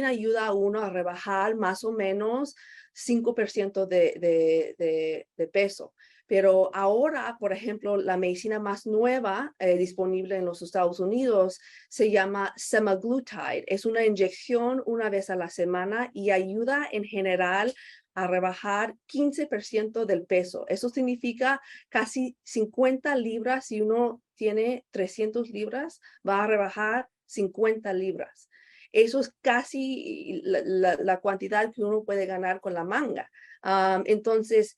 ayuda a uno a rebajar más o menos 5% de peso. Pero ahora, por ejemplo, la medicina más nueva disponible en los Estados Unidos se llama semaglutide. Es una inyección una vez a la semana y ayuda en general a rebajar 15% del peso. Eso significa casi 50 libras. Si uno tiene 300 libras, va a rebajar 50 libras. Eso es casi la cantidad que uno puede ganar con la manga. Entonces,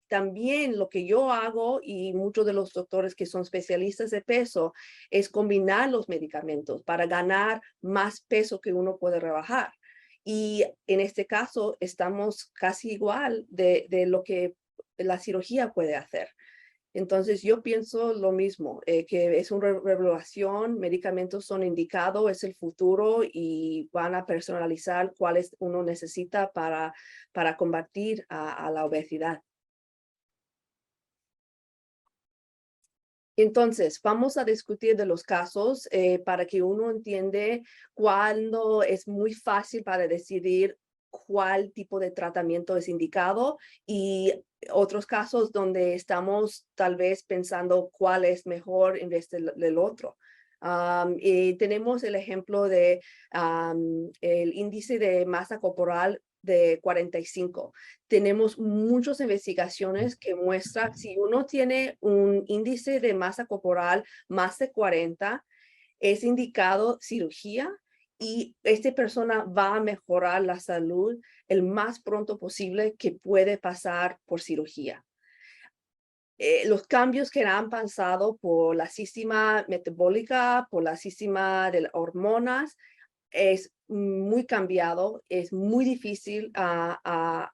también lo que yo hago y muchos de los doctores que son especialistas de peso es combinar los medicamentos para ganar más peso que uno puede rebajar. Y en este caso estamos casi igual de lo que la cirugía puede hacer. Entonces yo pienso lo mismo, que es una revelación, medicamentos son indicados, es el futuro y van a personalizar cuáles uno necesita para combatir a la obesidad. Entonces, vamos a discutir de los casos para que uno entiende cuándo es muy fácil para decidir cuál tipo de tratamiento es indicado y otros casos donde estamos tal vez pensando cuál es mejor en vez del otro. Y tenemos el ejemplo de el índice de masa corporal de 45. Tenemos muchas investigaciones que muestran si uno tiene un índice de masa corporal más de 40, es indicado cirugía y esta persona va a mejorar la salud el más pronto posible que puede pasar por cirugía. Los cambios que han pasado por la sistema metabólica, por la sistema de las hormonas, es muy cambiado, es muy difícil a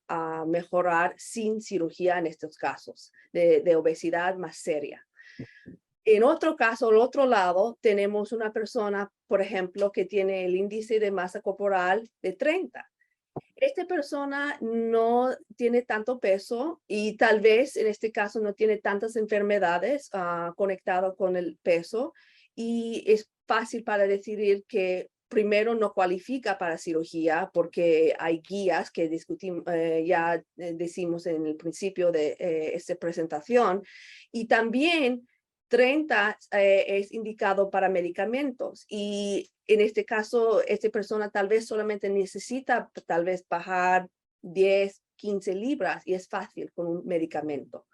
mejorar sin cirugía en estos casos de obesidad más seria. En otro caso, al otro lado, tenemos una persona, por ejemplo, que tiene el índice de masa corporal de 30. Esta persona no tiene tanto peso y tal vez en este caso no tiene tantas enfermedades conectadas con el peso y es fácil para decidir que primero no cualifica para cirugía porque hay guías que discutimos, ya decimos en el principio de esta presentación y también 30 es indicado para medicamentos y en este caso, esta persona tal vez solamente necesita tal vez bajar 10, 15 libras y es fácil con un medicamento.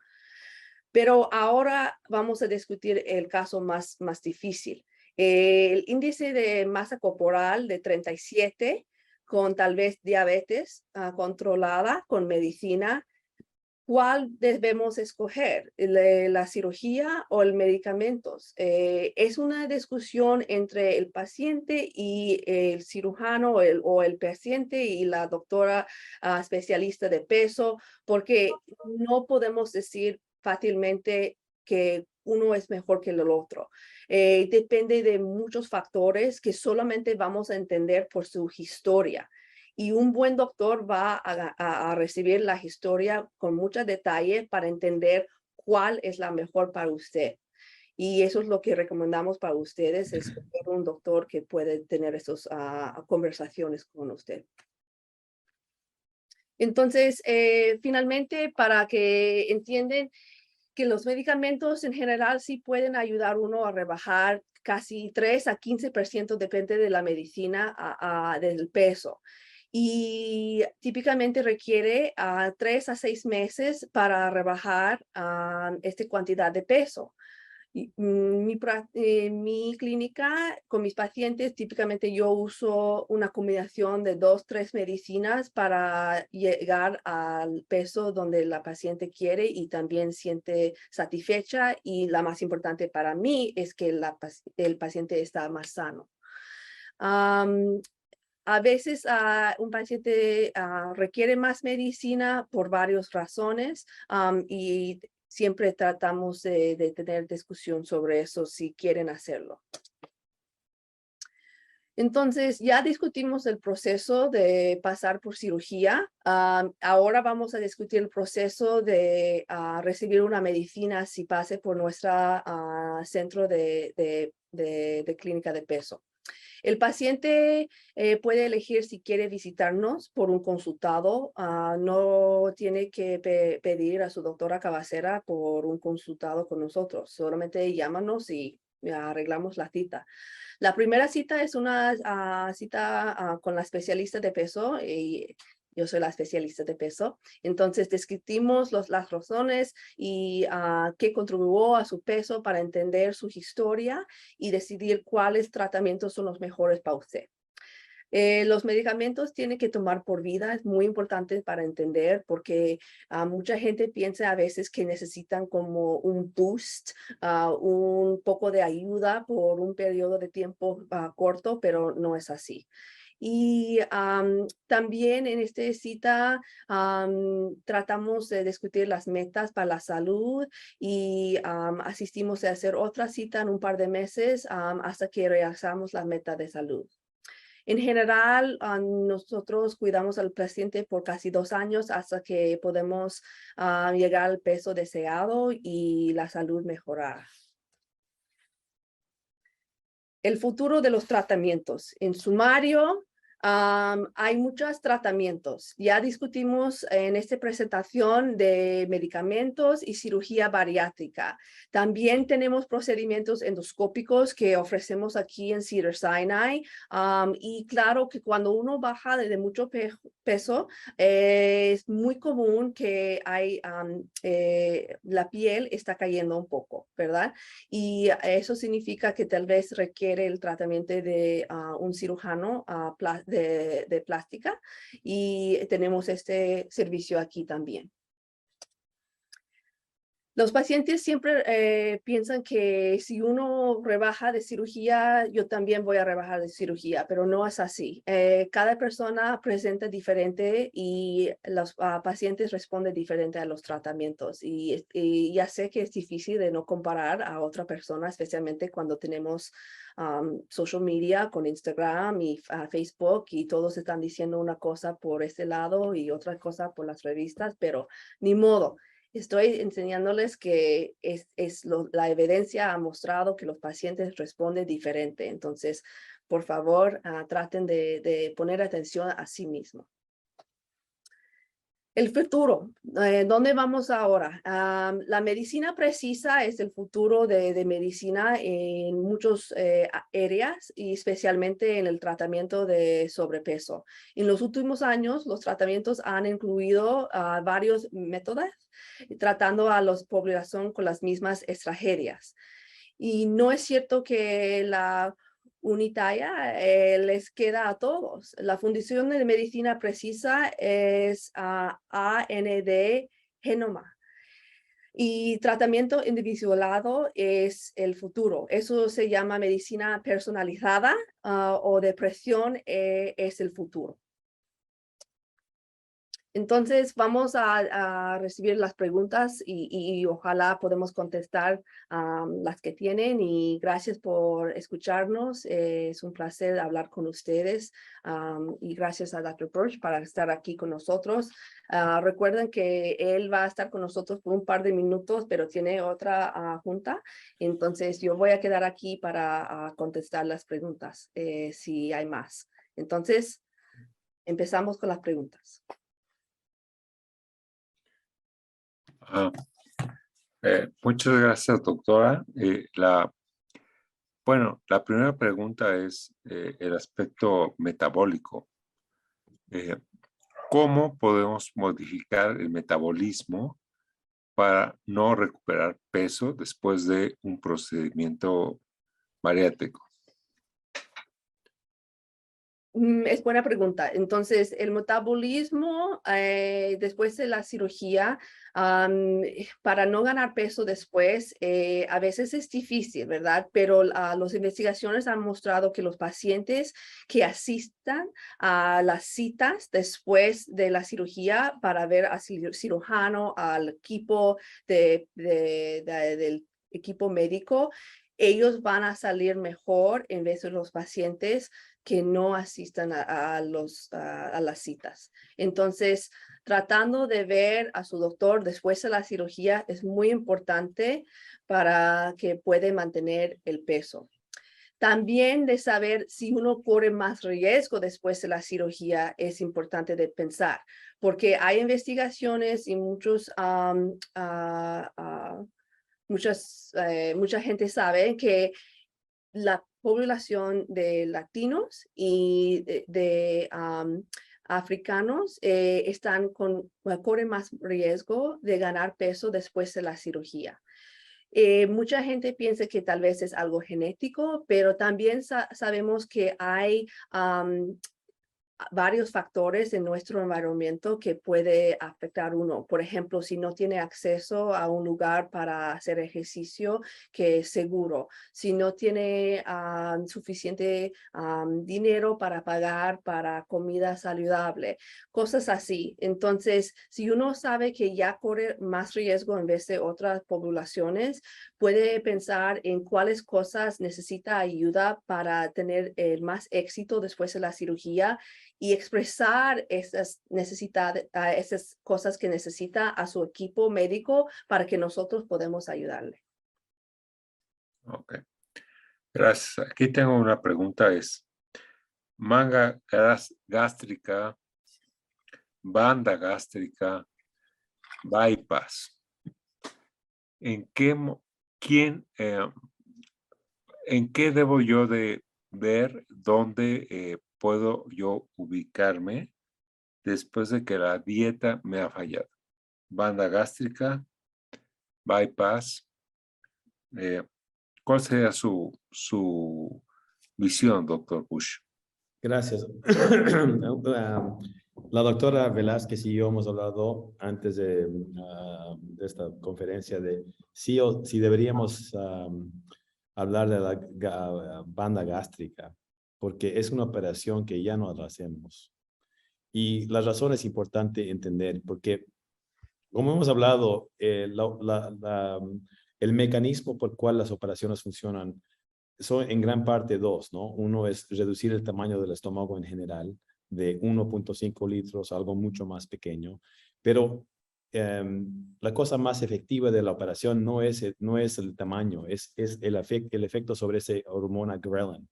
Pero ahora vamos a discutir el caso más difícil. El índice de masa corporal de 37 con tal vez diabetes controlada con medicina. ¿Cuál debemos escoger? ¿La cirugía o el medicamentos? Es una discusión entre el paciente y el cirujano o el paciente y la doctora especialista de peso, porque no podemos decir fácilmente que uno es mejor que el otro. Depende de muchos factores que solamente vamos a entender por su historia. Y un buen doctor va a recibir la historia con mucho detalle para entender cuál es la mejor para usted. Y eso es lo que recomendamos para ustedes, escoger un doctor que puede tener esas conversaciones con usted. Entonces, finalmente, para que entiendan que los medicamentos en general sí pueden ayudar uno a rebajar casi 3 a 15%, depende de la medicina, del peso. Y típicamente requiere 3 a 6 meses para rebajar esta cantidad de peso. Mi clínica con mis pacientes, típicamente yo uso una combinación de 2, 3 medicinas para llegar al peso donde la paciente quiere y también siente satisfecha. Y la más importante para mí es que el paciente está más sano. A veces un paciente requiere más medicina por varias razones y siempre tratamos de tener discusión sobre eso si quieren hacerlo. Entonces, ya discutimos el proceso de pasar por cirugía. Ahora vamos a discutir el proceso de recibir una medicina si pase por nuestro centro de clínica de peso. El paciente puede elegir si quiere visitarnos por un consultado. No tiene que pedir a su doctora cabecera por un consultado con nosotros. Solamente llámanos y arreglamos la cita. La primera cita es una cita con la especialista de peso y yo soy la especialista de peso. Entonces, describimos las razones y qué contribuyó a su peso para entender su historia y decidir cuáles tratamientos son los mejores para usted. Los medicamentos tienen que tomar por vida, es muy importante para entender porque mucha gente piensa a veces que necesitan como un boost, un poco de ayuda por un periodo de tiempo corto, pero no es así. Y también en esta cita tratamos de discutir las metas para la salud y asistimos a hacer otra cita en un par de meses hasta que realizamos la meta de salud. En general, nosotros cuidamos al paciente por casi 2 años hasta que podemos llegar al peso deseado y la salud mejorar. El futuro de los tratamientos. En sumario, hay muchos tratamientos. Ya discutimos en esta presentación de medicamentos y cirugía bariátrica. También tenemos procedimientos endoscópicos que ofrecemos aquí en Cedars-Sinai. Y claro que cuando uno baja de mucho peso, es muy común que la piel está cayendo un poco, ¿verdad? Y eso significa que tal vez requiere el tratamiento de un cirujano de plástica y tenemos este servicio aquí también. Los pacientes siempre piensan que si uno rebaja de cirugía, yo también voy a rebajar de cirugía, pero no es así. Cada persona presenta diferente y los pacientes responden diferente a los tratamientos. Y ya sé que es difícil de no comparar a otra persona, especialmente cuando tenemos social media con Instagram y Facebook y todos están diciendo una cosa por este lado y otra cosa por las revistas, pero ni modo. Estoy enseñándoles que la evidencia ha mostrado que los pacientes responden diferente. Entonces, por favor, traten de poner atención a sí mismos. El futuro, ¿dónde vamos ahora? La medicina precisa es el futuro de medicina en muchas áreas y especialmente en el tratamiento de sobrepeso. En los últimos años, los tratamientos han incluido varios métodos tratando a la población con las mismas estrategias. Y no es cierto que la unitaria les queda a todos. La Fundación de Medicina Precisa es AND Genoma. Y tratamiento individualizado es el futuro. Eso se llama medicina personalizada o depresión es el futuro. Entonces vamos a recibir las preguntas y ojalá podemos contestar las que tienen y gracias por escucharnos. Es un placer hablar con ustedes y gracias a Dr. Birch para estar aquí con nosotros. Recuerden que él va a estar con nosotros por un par de minutos, pero tiene otra junta. Entonces yo voy a quedar aquí para contestar las preguntas si hay más. Entonces empezamos con las preguntas. Muchas gracias, doctora. La primera pregunta es el aspecto metabólico. ¿Cómo podemos modificar el metabolismo para no recuperar peso después de un procedimiento bariátrico? Es buena pregunta. Entonces, el metabolismo después de la cirugía, para no ganar peso después, a veces es difícil, ¿verdad? Pero las investigaciones han mostrado que los pacientes que asistan a las citas después de la cirugía para ver al cirujano, al equipo del equipo médico, ellos van a salir mejor en vez de los pacientes que no asistan a las citas. Entonces, tratando de ver a su doctor después de la cirugía es muy importante para que pueda mantener el peso. También de saber si uno corre más riesgo después de la cirugía es importante de pensar, porque hay investigaciones y mucha gente sabe que la población de latinos y de africanos corren más riesgo de ganar peso después de la cirugía. Mucha gente piensa que tal vez es algo genético, pero también sabemos que hay varios factores en nuestro environamiento que puede afectar uno. Por ejemplo, si no tiene acceso a un lugar para hacer ejercicio que es seguro, si no tiene suficiente dinero para pagar para comida saludable, cosas así. Entonces, si uno sabe que ya corre más riesgo en vez de otras poblaciones, puede pensar en cuáles cosas necesita ayuda para tener el más éxito después de la cirugía y expresar esas cosas que necesita a su equipo médico para que nosotros podamos ayudarle. Ok. Gracias. Aquí tengo una pregunta, es manga gástrica, banda gástrica, bypass. ¿En qué debo yo de ver dónde puedo yo ubicarme después de que la dieta me ha fallado? Banda gástrica, bypass. ¿Cuál sería su visión, doctor Bush? Gracias. La doctora Velázquez y yo hemos hablado antes de esta conferencia de si deberíamos hablar de la banda gástrica, porque es una operación que ya no la hacemos. Y la razón es importante entender, porque como hemos hablado, el mecanismo por el cual las operaciones funcionan son en gran parte dos, ¿no? Uno es reducir el tamaño del estómago en general, de 1.5 litros a algo mucho más pequeño, pero la cosa más efectiva de la operación no es el tamaño, es el efecto sobre esa hormona ghrelin.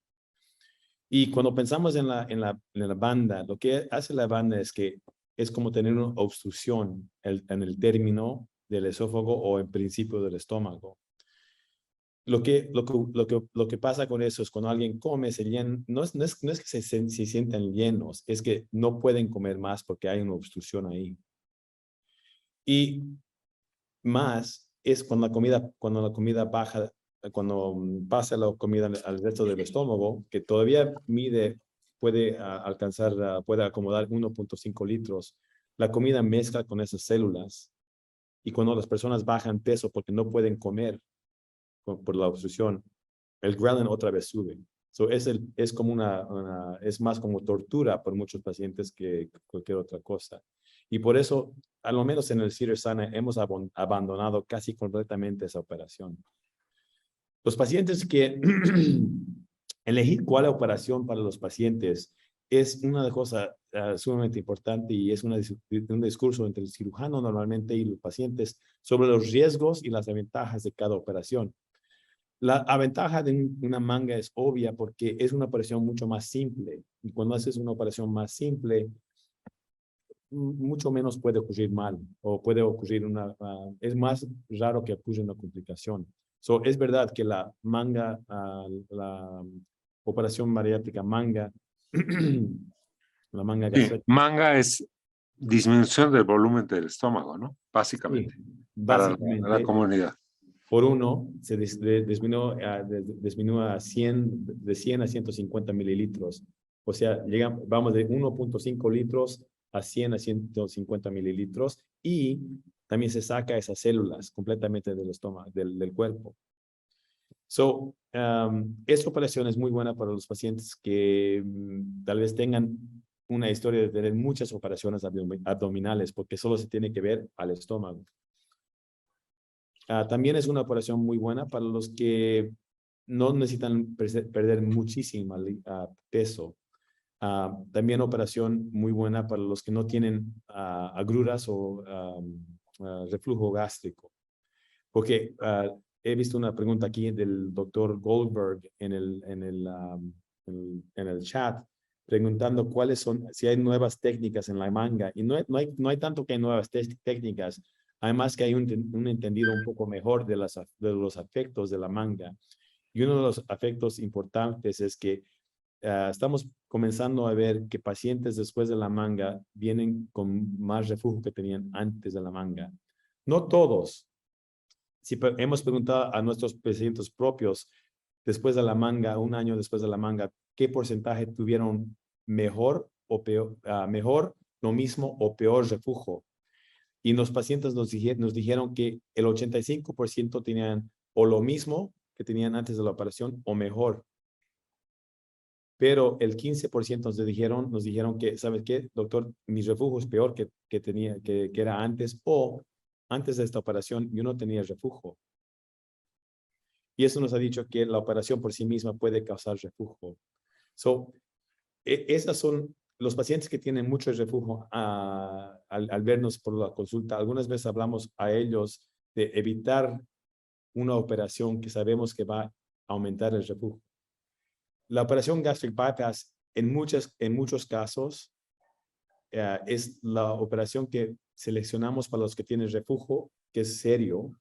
Y cuando pensamos en la banda, lo que hace la banda es que es como tener una obstrucción en el término del esófago o en principio del estómago. Lo que pasa con eso es cuando alguien come, no es que se sientan llenos, es que no pueden comer más porque hay una obstrucción ahí. Y más es cuando la comida baja, cuando pasa la comida al resto del estómago, que todavía puede alcanzar, puede acomodar 1.5 litros. La comida mezcla con esas células y cuando las personas bajan peso porque no pueden comer por la obstrucción, el ghrelin otra vez sube. So es como es más como tortura por muchos pacientes que cualquier otra cosa. Y por eso, a lo menos en el Cedars-Sinai, hemos abandonado casi completamente esa operación. Los pacientes que elegir cuál operación para los pacientes es una cosa sumamente importante y es un discurso entre el cirujano normalmente y los pacientes sobre los riesgos y las ventajas de cada operación. La ventaja de una manga es obvia porque es una operación mucho más simple. Y cuando haces una operación más simple, mucho menos puede ocurrir mal o puede ocurrir es más raro que ocurra una complicación. Es verdad que la manga, la operación bariátrica manga, la manga Sí, gástrica. manga es disminución del volumen del estómago, ¿no? Básicamente, Sí, para básicamente. la comunidad. Por uno, se disminuyó de 100 a 150 mililitros. O sea, vamos de 1.5 litros a 100 a 150 mililitros y también se saca esas células completamente del estómago, del cuerpo. Esta operación es muy buena para los pacientes que tal vez tengan una historia de tener muchas operaciones abdominales porque solo se tiene que ver al estómago. También es una operación muy buena para los que no necesitan perder muchísimo peso. También operación muy buena para los que no tienen agruras o reflujo gástrico. Porque he visto una pregunta aquí del doctor Goldberg en el chat preguntando si hay nuevas técnicas en la manga. Y no hay tanto que hay nuevas técnicas. Además que hay un entendido un poco mejor de los efectos de la manga. Y uno de los efectos importantes es que estamos comenzando a ver que pacientes después de la manga vienen con más reflujo que tenían antes de la manga. No todos. Si hemos preguntado a nuestros pacientes propios después de la manga, un año después de la manga, ¿qué porcentaje tuvieron mejor o peor, mejor, lo mismo o peor reflujo? Y los pacientes nos dijeron que el 85% tenían o lo mismo que tenían antes de la operación o mejor. Pero el 15% nos dijeron que, ¿sabes qué, doctor? Mi reflujo es peor que era antes o antes de esta operación yo no tenía reflujo. Y eso nos ha dicho que la operación por sí misma puede causar reflujo. Esas son los pacientes que tienen mucho reflujo al vernos por la consulta. Algunas veces hablamos a ellos de evitar una operación que sabemos que va a aumentar el reflujo. La operación gastric bypass en muchos casos es la operación que seleccionamos para los que tienen reflujo, que es serio.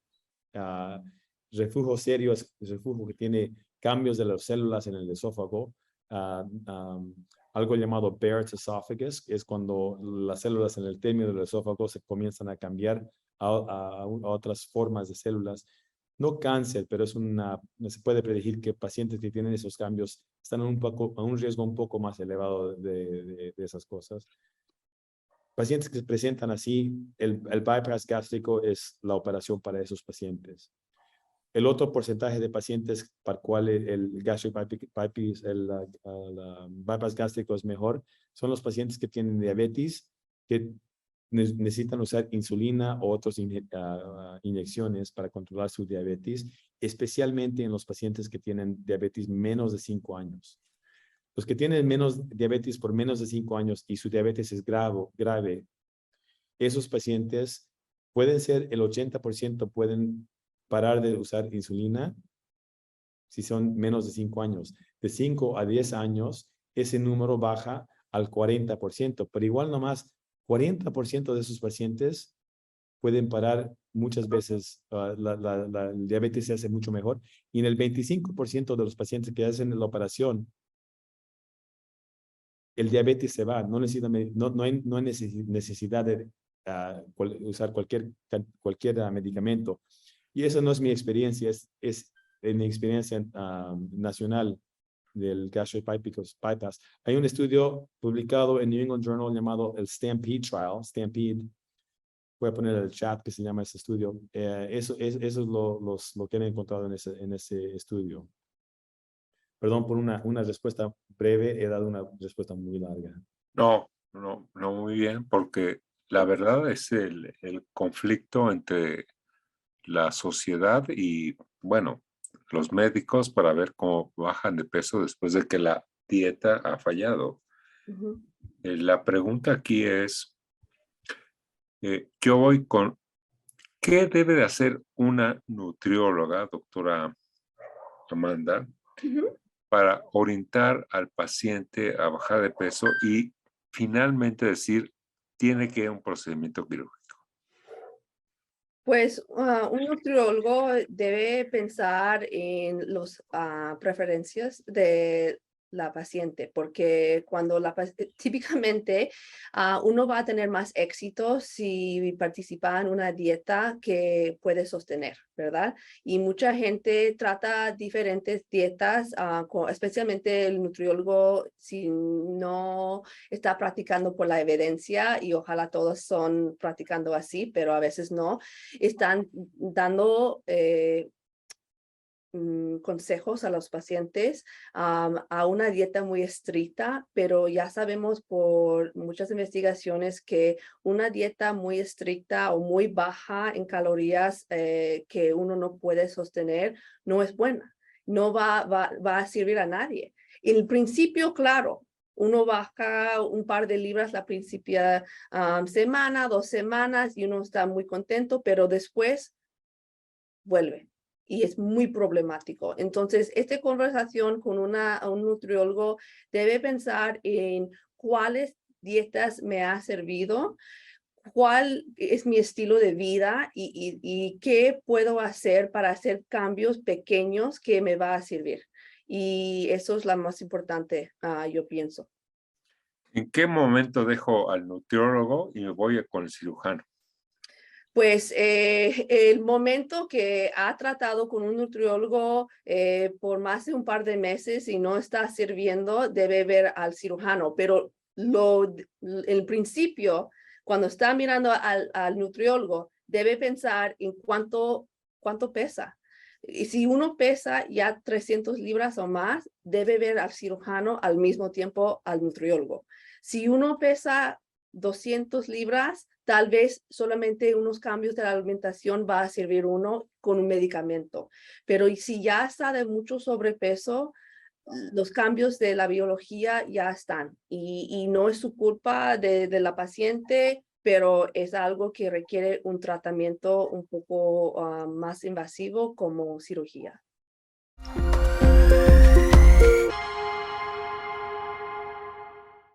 Reflujo serio es reflujo que tiene cambios de las células en el esófago. Algo llamado Barrett's esophagus, que es cuando las células en el término del esófago se comienzan a cambiar a otras formas de células. No cáncer, pero se puede predecir que pacientes que tienen esos cambios están a un riesgo un poco más elevado de esas cosas. Pacientes que se presentan así, el bypass gástrico es la operación para esos pacientes. El otro porcentaje de pacientes para cual el bypass gástrico es mejor son los pacientes que tienen diabetes, que necesitan usar insulina o otras inyecciones para controlar su diabetes, especialmente en los pacientes que tienen diabetes menos de 5 años. Los que tienen diabetes por menos de 5 años y su diabetes es grave, esos pacientes pueden ser, el 80% pueden parar de usar insulina si son menos de 5 años. De 5 a 10 años, ese número baja al 40%, pero igual nomás 40% de esos pacientes pueden parar muchas veces, el diabetes se hace mucho mejor, y en el 25% de los pacientes que hacen la operación, el diabetes se va, no hay necesidad de usar cualquier medicamento. Y esa no es mi experiencia, es mi experiencia nacional del gastric bypass. Hay un estudio publicado en New England Journal llamado el Stampede Trial, Stampede. Voy a poner en el chat que se llama ese estudio. Eso es lo que han encontrado en ese estudio. Perdón por una respuesta breve, he dado una respuesta muy larga. No, muy bien, porque la verdad es el conflicto entre la sociedad y, bueno, los médicos para ver cómo bajan de peso después de que la dieta ha fallado. Ujú. La pregunta aquí es, yo voy con, ¿qué debe de hacer una nutrióloga, doctora Amanda, Ujú. para orientar al paciente a bajar de peso y finalmente decir, tiene que ir a un procedimiento quirúrgico? Pues un nutriólogo debe pensar en las preferencias de la paciente, porque cuando típicamente uno va a tener más éxito si participa en una dieta que puede sostener, ¿verdad? Y mucha gente trata diferentes dietas, especialmente el nutriólogo, si no está practicando por la evidencia, y ojalá todos son practicando así, pero a veces no, están dando consejos a los pacientes a una dieta muy estricta, pero ya sabemos por muchas investigaciones que una dieta muy estricta o muy baja en calorías que uno no puede sostener no es buena, no va a servir a nadie. En el principio, claro, uno baja un par de libras la principal semana, 2 semanas, y uno está muy contento, pero después vuelve. Y es muy problemático. Entonces, esta conversación con un nutriólogo debe pensar en cuáles dietas me ha servido, cuál es mi estilo de vida y qué puedo hacer para hacer cambios pequeños que me va a servir. Y eso es lo más importante, yo pienso. ¿En qué momento dejo al nutriólogo y me voy con el cirujano? Pues el momento que ha tratado con un nutriólogo por más de un par de meses y no está sirviendo, debe ver al cirujano. Pero el principio, cuando está mirando al nutriólogo, debe pensar en cuánto pesa. Y si uno pesa ya 300 libras o más, debe ver al cirujano al mismo tiempo al nutriólogo. Si uno pesa 200 libras, tal vez solamente unos cambios de la alimentación va a servir uno con un medicamento. Pero si ya está de mucho sobrepeso, los cambios de la biología ya están. Y no es su culpa de la paciente, pero es algo que requiere un tratamiento un poco más invasivo como cirugía.